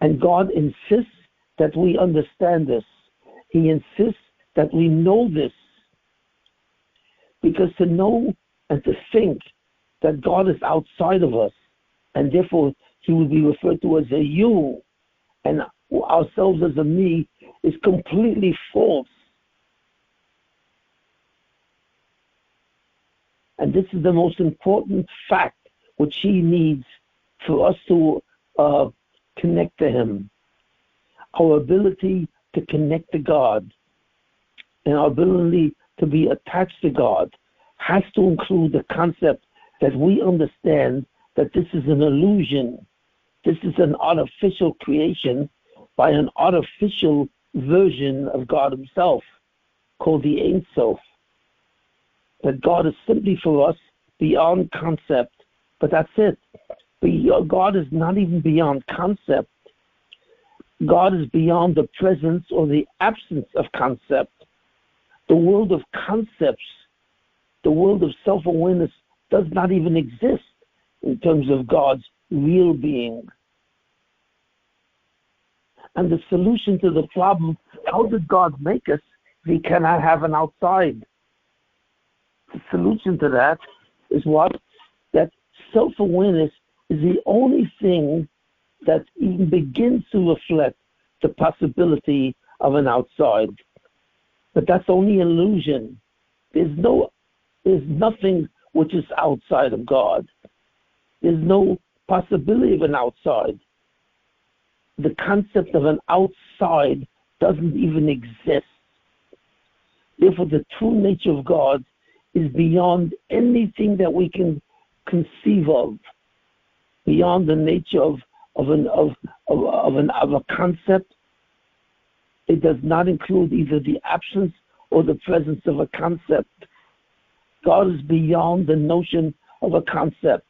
And God insists that we understand this. He insists that we know this. Because to know and to think that God is outside of us, and therefore he would be referred to as a you, and ourselves as a me, is completely false. And this is the most important fact which he needs for us to connect to him. Our ability to connect to God and our ability to be attached to God has to include the concept that we understand that this is an illusion. This is an artificial creation by an artificial version of God himself called the Ain Sof. That God is simply for us beyond concept, but that's it. God is not even beyond concept. God is beyond the presence or the absence of concept. The world of concepts, the world of self-awareness does not even exist in terms of God's real being. And the solution to the problem, how did God make us if he cannot have an outside? The solution to that is what? That self-awareness is the only thing that even begins to reflect the possibility of an outside. But that's only an illusion. There's nothing which is outside of God. There's no possibility of an outside. The concept of an outside doesn't even exist. Therefore, the true nature of God is beyond anything that we can conceive of, beyond the nature of a concept. It does not include either the absence or the presence of a concept. God is beyond the notion of a concept.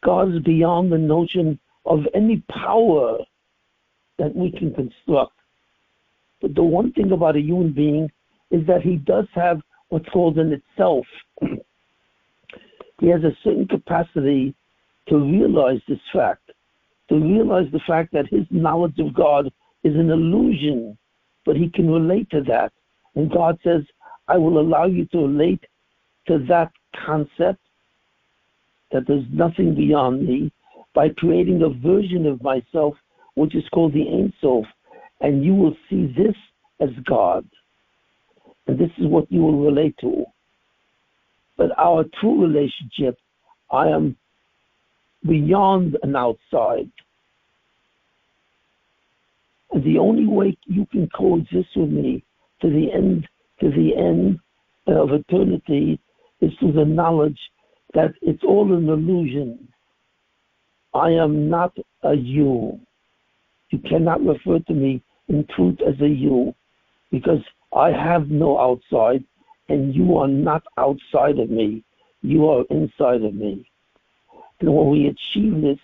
God is beyond the notion of any power that we can construct. But the one thing about a human being is that he does have what's called an itself. He has a certain capacity to realize this fact, to realize the fact that his knowledge of God is an illusion, but he can relate to that. And God says, I will allow you to relate to that concept, that there's nothing beyond me, by creating a version of myself, which is called the Ain Sof, and you will see this as God. And this is what you will relate to. But our true relationship, I am beyond an outside. And the only way you can coexist with me to the end of eternity is through the knowledge that it's all an illusion. I am not a you. You cannot refer to me in truth as a you, because I have no outside, and you are not outside of me. You are inside of me. And when we achieve this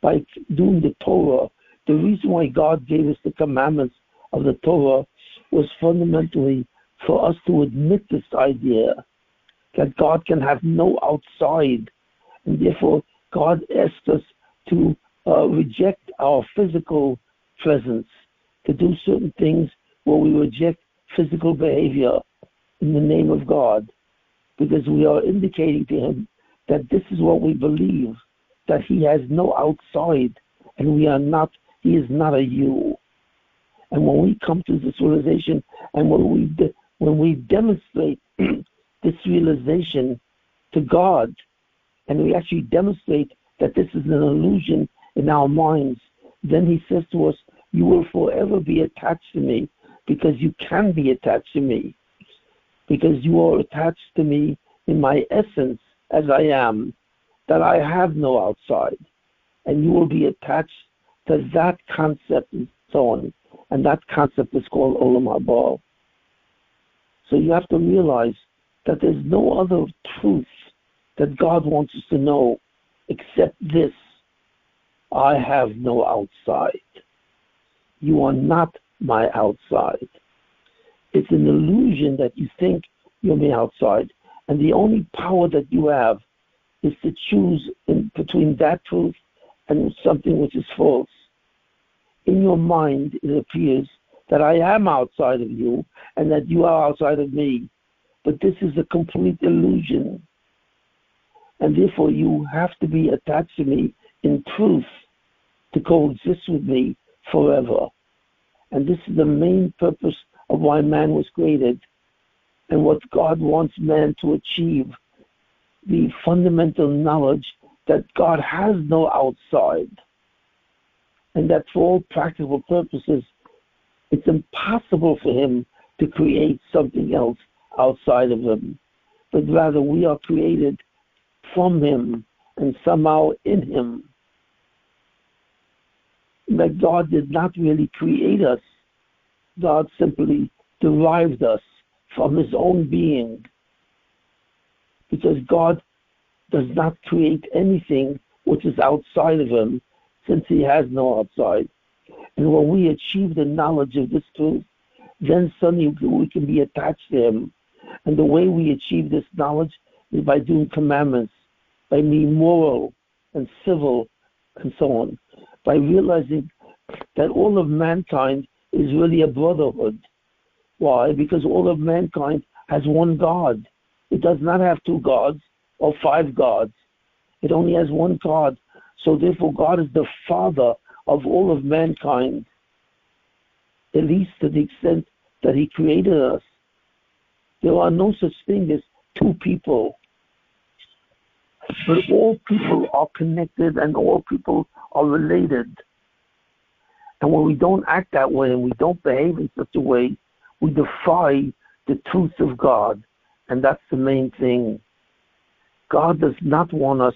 by doing the Torah, the reason why God gave us the commandments of the Torah was fundamentally for us to admit this idea that God can have no outside, and therefore God asked us to reject our physical presence, to do certain things where we reject physical behavior in the name of God, because we are indicating to him that this is what we believe, that he has no outside, and he is not a you. And when we come to this realization, and when we demonstrate this realization to God, and we actually demonstrate that this is an illusion in our minds, then he says to us, you will forever be attached to me, because you can be attached to me, because you are attached to me in my essence as I am, that I have no outside. And you will be attached to that concept and so on. And that concept is called Olam Haba. So you have to realize that there's no other truth that God wants us to know except this. I have no outside. You are not my outside. It's an illusion that you think you're my outside. And the only power that you have is to choose between that truth and something which is false. In your mind, it appears that I am outside of you and that you are outside of me. But this is a complete illusion. And therefore, you have to be attached to me in truth to coexist with me forever. And this is the main purpose of why man was created and what God wants man to achieve, the fundamental knowledge that God has no outside, and that for all practical purposes, it's impossible for him to create something else outside of him, but rather we are created from him and somehow in him. That God did not really create us. God simply derived us from his own being, because God does not create anything which is outside of him, since he has no outside. And when we achieve the knowledge of this truth, then suddenly we can be attached to him. And the way we achieve this knowledge is by doing commandments, by being moral and civil and so on, by realizing that all of mankind is really a brotherhood. Why? Because all of mankind has one God. It does not have two gods or five gods. It only has one God. So therefore God is the father of all of mankind, at least to the extent that he created us. There are no such thing as two people. But all people are connected and all people are related. And when we don't act that way and we don't behave in such a way, we defy the truth of God. And that's the main thing. God does not want us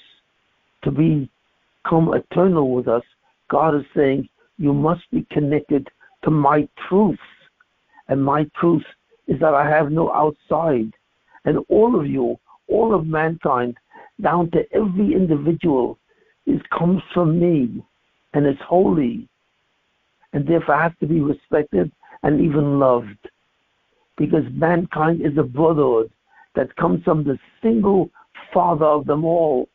to become eternal with us. God is saying, you must be connected to my truth. And my truth is that I have no outside. And all of you, all of mankind, down to every individual, comes from me and is holy, and therefore has to be respected and even loved. Because mankind is a brotherhood that comes from the single Father of them all.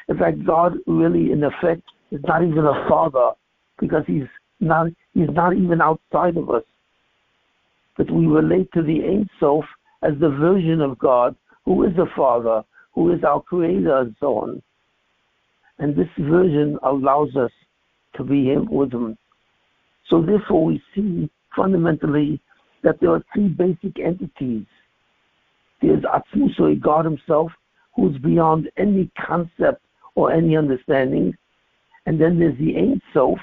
In fact, God really, in effect, is not even a father, because he's not even outside of us. But we relate to the Ain Sof as the version of God who is a father, who is our creator, and so on. And this version allows us to be with him. So therefore we see fundamentally that there are three basic entities. There's Atzmuso, God himself, who is beyond any concept or any understanding. And then there's the Ain Sof,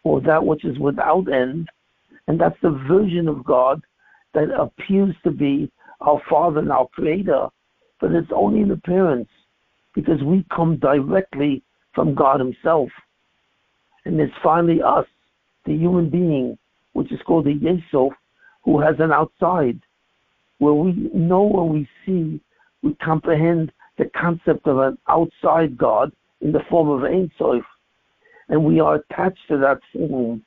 or that which is without end. And that's the version of God that appears to be our Father and our Creator. But it's only an appearance, because we come directly from God himself. And there's finally us, the human being, which is called the Ain Sof, who has an outside, where we know, when we see, we comprehend the concept of an outside God in the form of Ain Sof, and we are attached to that form,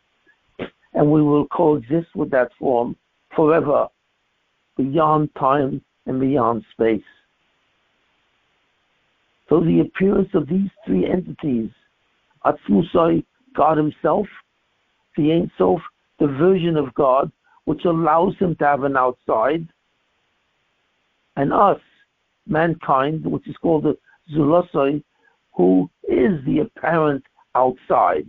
and we will coexist with that form forever, beyond time and beyond space. So the appearance of these three entities, Atzmuso, God himself, the Ain Sof, the version of God, which allows him to have an outside, and us, mankind, which is called the Zuloso, who is the apparent outside.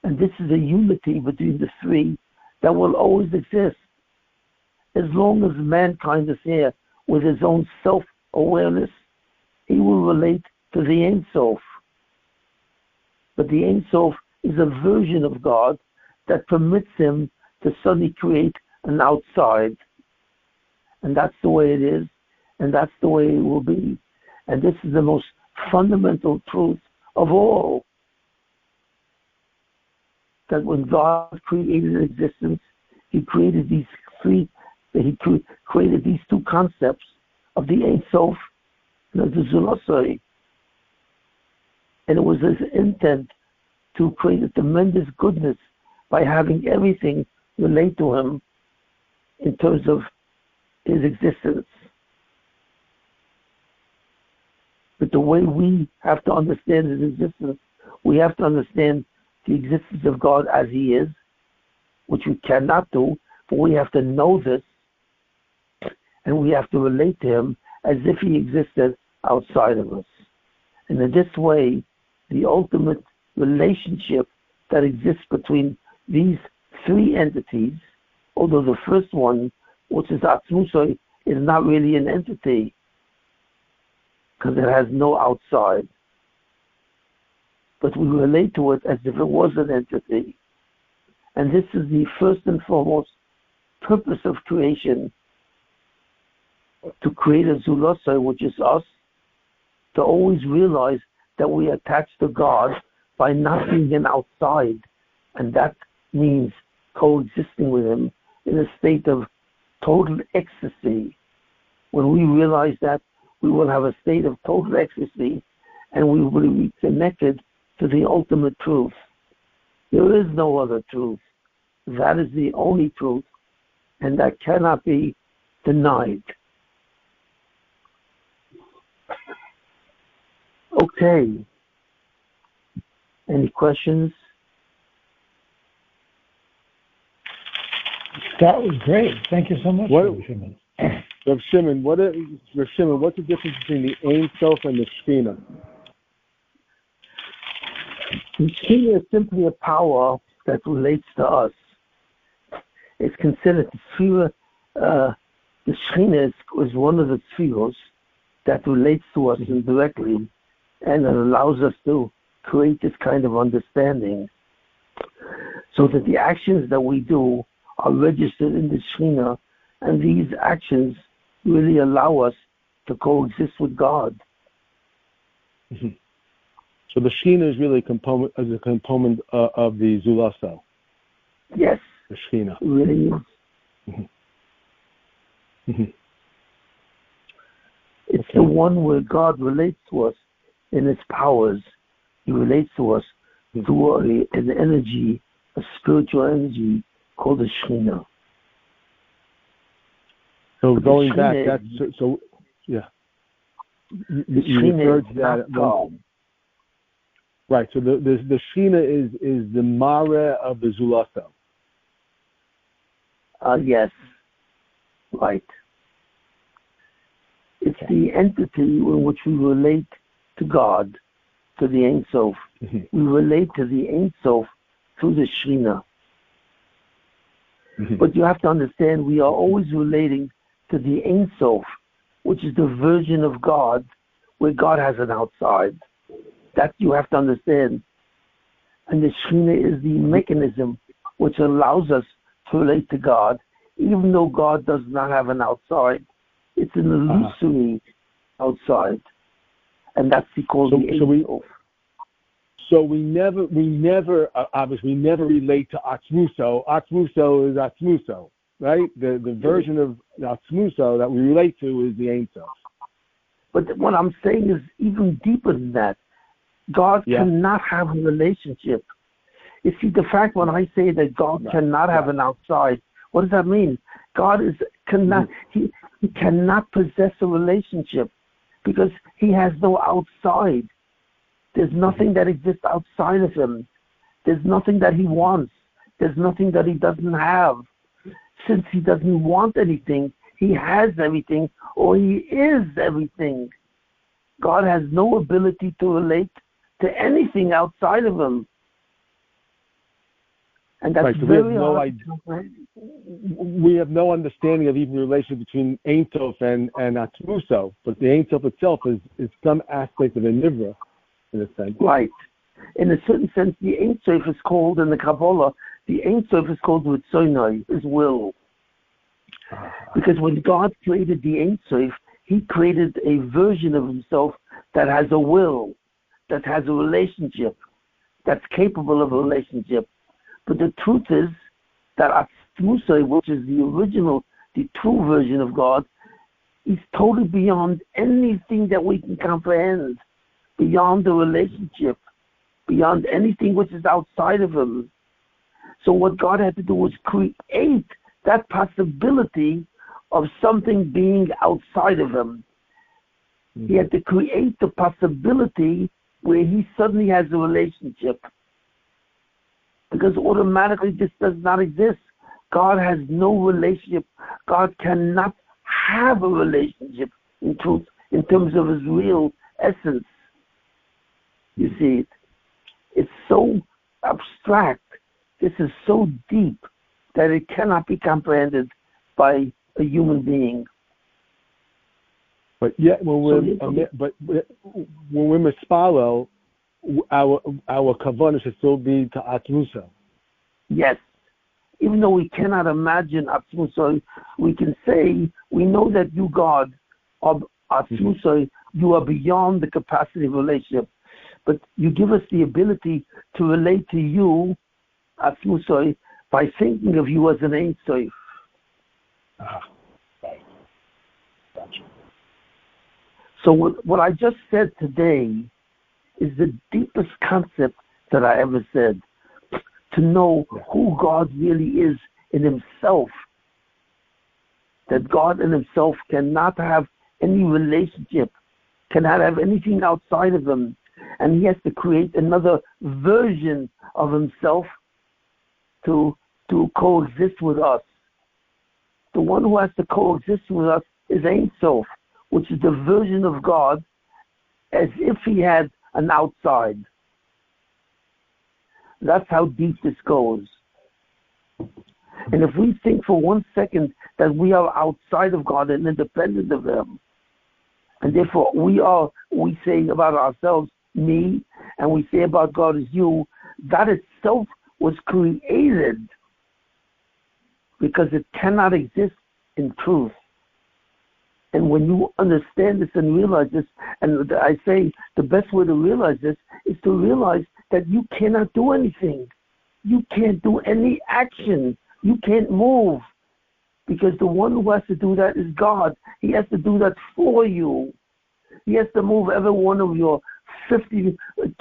And this is a unity between the three that will always exist. As long as mankind is here with his own self-awareness, he will relate to the Ain Sof. But the Ain Sof is a version of God that permits him to suddenly create an outside. And that's the way it is, and that's the way it will be. And this is the most fundamental truth of all. That when God created existence, he created these three, he created these two concepts of the Ain Sof and of the Zuloso. And it was his intent to create a tremendous goodness by having everything relate to him in terms of his existence. But the way we have to understand his existence, we have to understand the existence of God as he is, which we cannot do, but we have to know this, and we have to relate to him as if he existed outside of us. And in this way, the ultimate relationship that exists between these three entities, although the first one, which is Atzmuso, is not really an entity, because it has no outside. But we relate to it as if it was an entity. And this is the first and foremost purpose of creation, to create a Zuloso, which is us, to always realize that we attach to God by not being an outside. And that means coexisting with him in a state of total ecstasy. When we realize that, we will have a state of total ecstasy, and we will be connected to the ultimate truth. There is no other truth. That is the only truth, and that cannot be denied. Okay. Any questions?
That was great. Thank you so much, Shimon.
Rav Shimon, what's the difference between the Ain Sof and the Shekhinah?
The Shekhinah is simply a power that relates to us. It's considered the Shekhinah is one of the Sfiros that relates to us indirectly, and it allows us to create this kind of understanding, so that the actions that we do are registered in the Shekhinah, and these actions really allow us to coexist with God.
Mm-hmm. So the Shekhinah is really a component of the Zuloso.
Yes.
The Shekhinah.
It really is.
Mm-hmm. Mm-hmm.
It's the one where God relates to us in His powers. He relates to us through an energy, a spiritual energy called the Shekhinah.
So going back, yeah. You referred to that.
God.
Right. So the Shekhinah is the Mara of the Zuloso.
Yes. Right. It's the entity in which we relate to God, to the Ain Sof.
Mm-hmm.
We relate to the Ain Sof through the Shekhinah.
Mm-hmm.
But you have to understand, we are always relating to the Ain Sof, which is the version of God where God has an outside. That you have to understand. And the Shekhinah is the mechanism which allows us to relate to God, even though God does not have an outside. It's an illusory outside. And that's called the Ain Sof.
So we never obviously never relate to Atzmuso. Atzmuso is Atzmuso, right? The version of Atzmuso that we relate to is the Ain Sof.
But what I'm saying is even deeper than that. God cannot have a relationship. You see, the fact when I say that God cannot have an outside, what does that mean? God cannot he cannot possess a relationship because he has no outside. There's nothing that exists outside of him. There's nothing that he wants. There's nothing that he doesn't have. Since he doesn't want anything, he has everything, or he is everything. God has no ability to relate to anything outside of him. And that's
right, so
very hard to comprehend.
We have no understanding of even the relation between Ain Sof and Atzmuso, but the Ain Sof itself is some aspect of a Nivra, in a sense.
Right. In a certain sense, the Ain Sof is called, in the Kabbalah, the Ain Sof is called Ritzonai, his will. Because when God created the Ain Sof, he created a version of himself that has a will, that has a relationship, that's capable of a relationship. But the truth is that Atzmuso, which is the original, the true version of God, is totally beyond anything that we can comprehend, beyond the relationship, beyond anything which is outside of him. So what God had to do was create that possibility of something being outside of him. Mm-hmm. He had to create the possibility where he suddenly has a relationship. Because automatically this does not exist. God has no relationship. God cannot have a relationship in truth, in terms of his real essence. You see it? It's so abstract. This is so deep that it cannot be comprehended by a human being.
But yet, when we're mispalo, our kavanah should still be to Atzmuso.
Yes. Even though we cannot imagine Atzmuso, we can say, we know that you, God, of Atzmuso, you are beyond the capacity of relationship. But you give us the ability to relate to you, Atzmuso, by thinking of you as an Ain Sof.
Right. Gotcha.
So what I just said today is the deepest concept that I ever said. To know who God really is in himself. That God in himself cannot have any relationship, cannot have anything outside of him. And he has to create another version of himself to coexist with us. The one who has to coexist with us is Ain Sof, which is the version of God as if he had an outside. That's how deep this goes. And if we think for 1 second that we are outside of God and independent of him, and therefore we say about ourselves, me, and we say about God as you, that itself was created because it cannot exist in truth. And when you understand this and realize this, and I say the best way to realize this is to realize that you cannot do anything. You can't do any action. You can't move. Because the one who has to do that is God. He has to do that for you. He has to move every one of your 50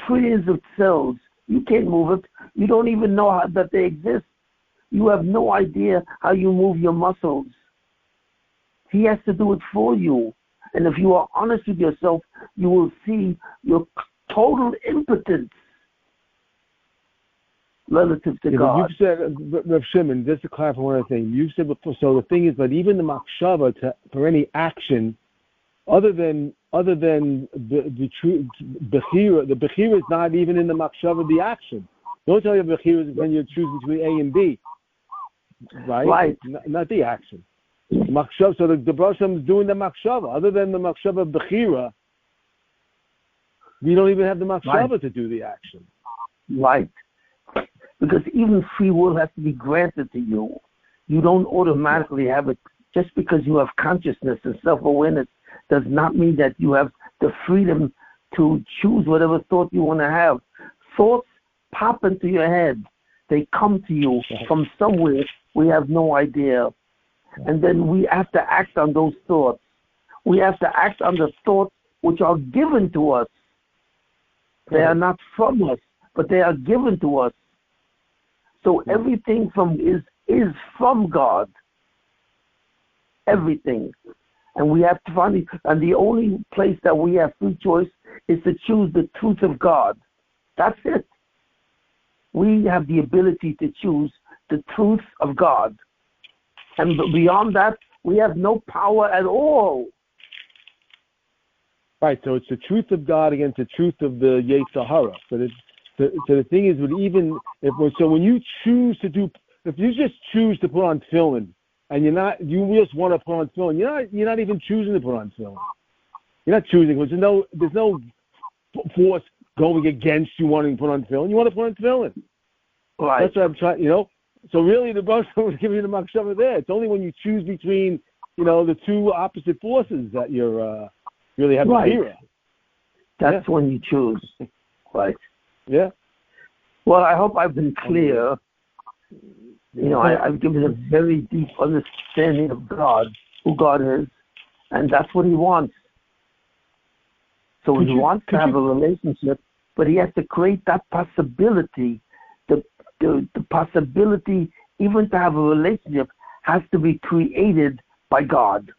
trillions of cells. You can't move it. You don't even know that they exist. You have no idea how you move your muscles. He has to do it for you. And if you are honest with yourself, you will see your total impotence relative to God.
You said, Rav Shimon, just to clarify one other thing, you said before, so the thing is that even the machshava for any action, other than the true bechira, the bechira is not even in the machshava of the action. Don't tell you bechira is when you choose between A and B, right?
Right.
Not the action. Machshava. So the Brotherhood is doing the machshava. Other than the machshava of bechira, we don't even have the machshava to do the action.
Right. Because even free will has to be granted to you. You don't automatically have it. Just because you have consciousness and self-awareness does not mean that you have the freedom to choose whatever thought you want to have. Thoughts pop into your head. They come to you from somewhere we have no idea. And then we have to act on those thoughts. We have to act on the thoughts which are given to us. They are not from us, but they are given to us. So everything is from God. Everything. And we have to find it. And the only place that we have free choice is to choose the truth of God. That's it. We have the ability to choose the truth of God. And beyond that, we have no power at all.
Right, so it's the truth of God against the truth of the Yetzer Hara. So the thing is, when you choose to do, if you just choose to put on tefillin, and you just want to put on tefillin, you're not even choosing to put on tefillin. You're not choosing, because there's no force going against you wanting to put on tefillin. You want to put on tefillin.
Right.
That's what I'm trying, So really, the Brotherhood was giving you the machshava there. It's only when you choose between, the two opposite forces that you're really have
right.
the hero.
That's when you choose. Right.
Yeah.
Well, I hope I've been clear. I've given a very deep understanding of God, who God is, and that's what He wants. So He wants to have a relationship, but He has to create that possibility. The possibility, even to have a relationship, has to be created by God.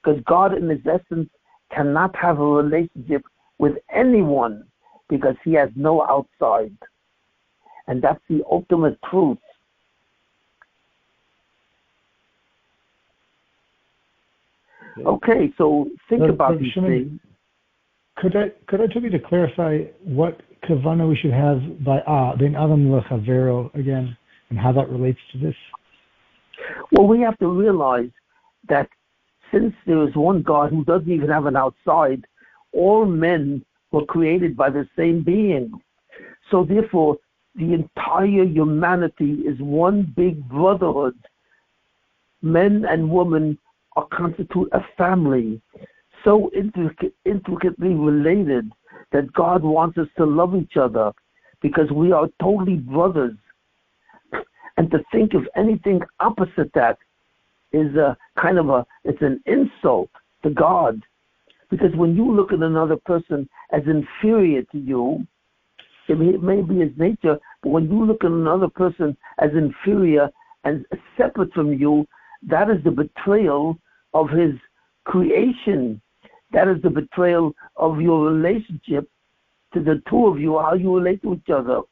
Because God, in His essence, cannot have a relationship with anyone because He has no outside. And that's the ultimate truth. Okay, so think about these things.
Could I tell you to clarify what kavana we should have by ben Adam lechavero again, and how that relates to this?
Well, we have to realize that since there is one God who doesn't even have an outside, all men were created by the same being. So therefore, the entire humanity is one big brotherhood. Men and women constitute a family, so intricately related that God wants us to love each other because we are totally brothers. And to think of anything opposite that is it's an insult to God. Because when you look at another person as inferior to you, it may be his nature, but when you look at another person as inferior and separate from you, that is the betrayal of his creation. That is the betrayal of your relationship to the two of you, how you relate to each other.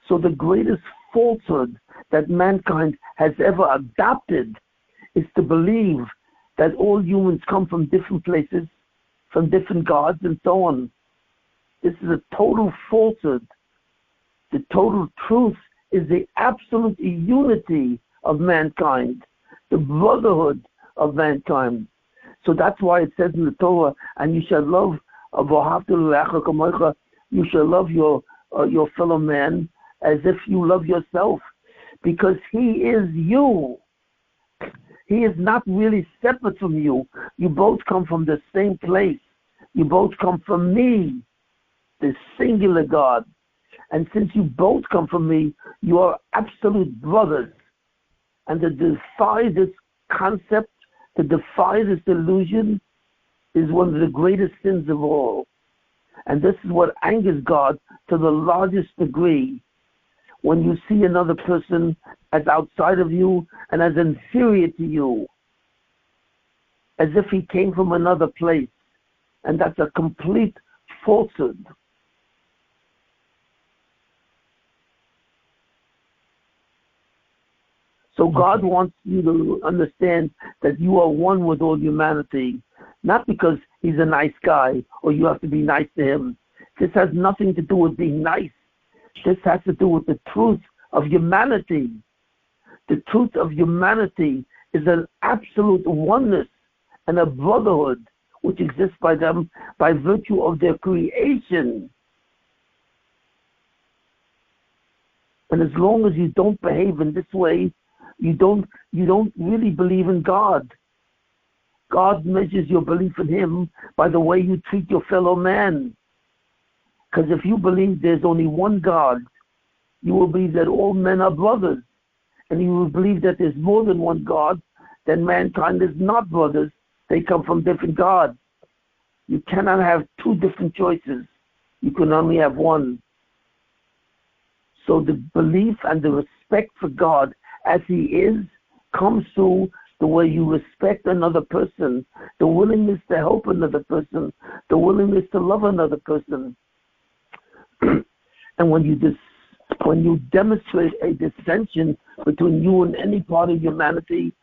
So the greatest falsehood that mankind has ever adopted is to believe that all humans come from different places, from different gods, and so on. This is a total falsehood. The total truth is the absolute unity of mankind, the brotherhood of mankind. So that's why it says in the Torah, and you shall love you shall love your fellow man as if you love yourself, because he is you. He is not really separate from you. You both come from the same place. You both come from me, the singular God. And since you both come from me, you are absolute brothers. And to defy this concept, to defy this illusion, is one of the greatest sins of all. And this is what angers God to the largest degree. When you see another person as outside of you and as inferior to you, as if he came from another place. And that's a complete falsehood. So God wants you to understand that you are one with all humanity, not because he's a nice guy or you have to be nice to him. This has nothing to do with being nice. This has to do with the truth of humanity. The truth of humanity is an absolute oneness and a brotherhood which exists by them by virtue of their creation. And as long as you don't behave in this way, you don't really believe in God. God measures your belief in him by the way you treat your fellow man. Because if you believe there's only one God, you will believe that all men are brothers. And you will believe that there's more than one God, then mankind is not brothers. They come from different gods. You cannot have two different choices. You can only have one. So the belief and the respect for God as he is comes through the way you respect another person, the willingness to help another person, the willingness to love another person. And when you demonstrate a dissension between you and any part of humanity,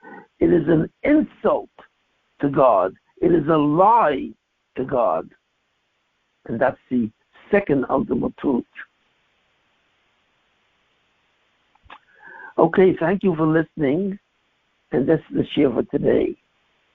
it is an insult to God. It is a lie to God. And that's the second ultimate truth. Okay, thank you for listening. And that's the share for today.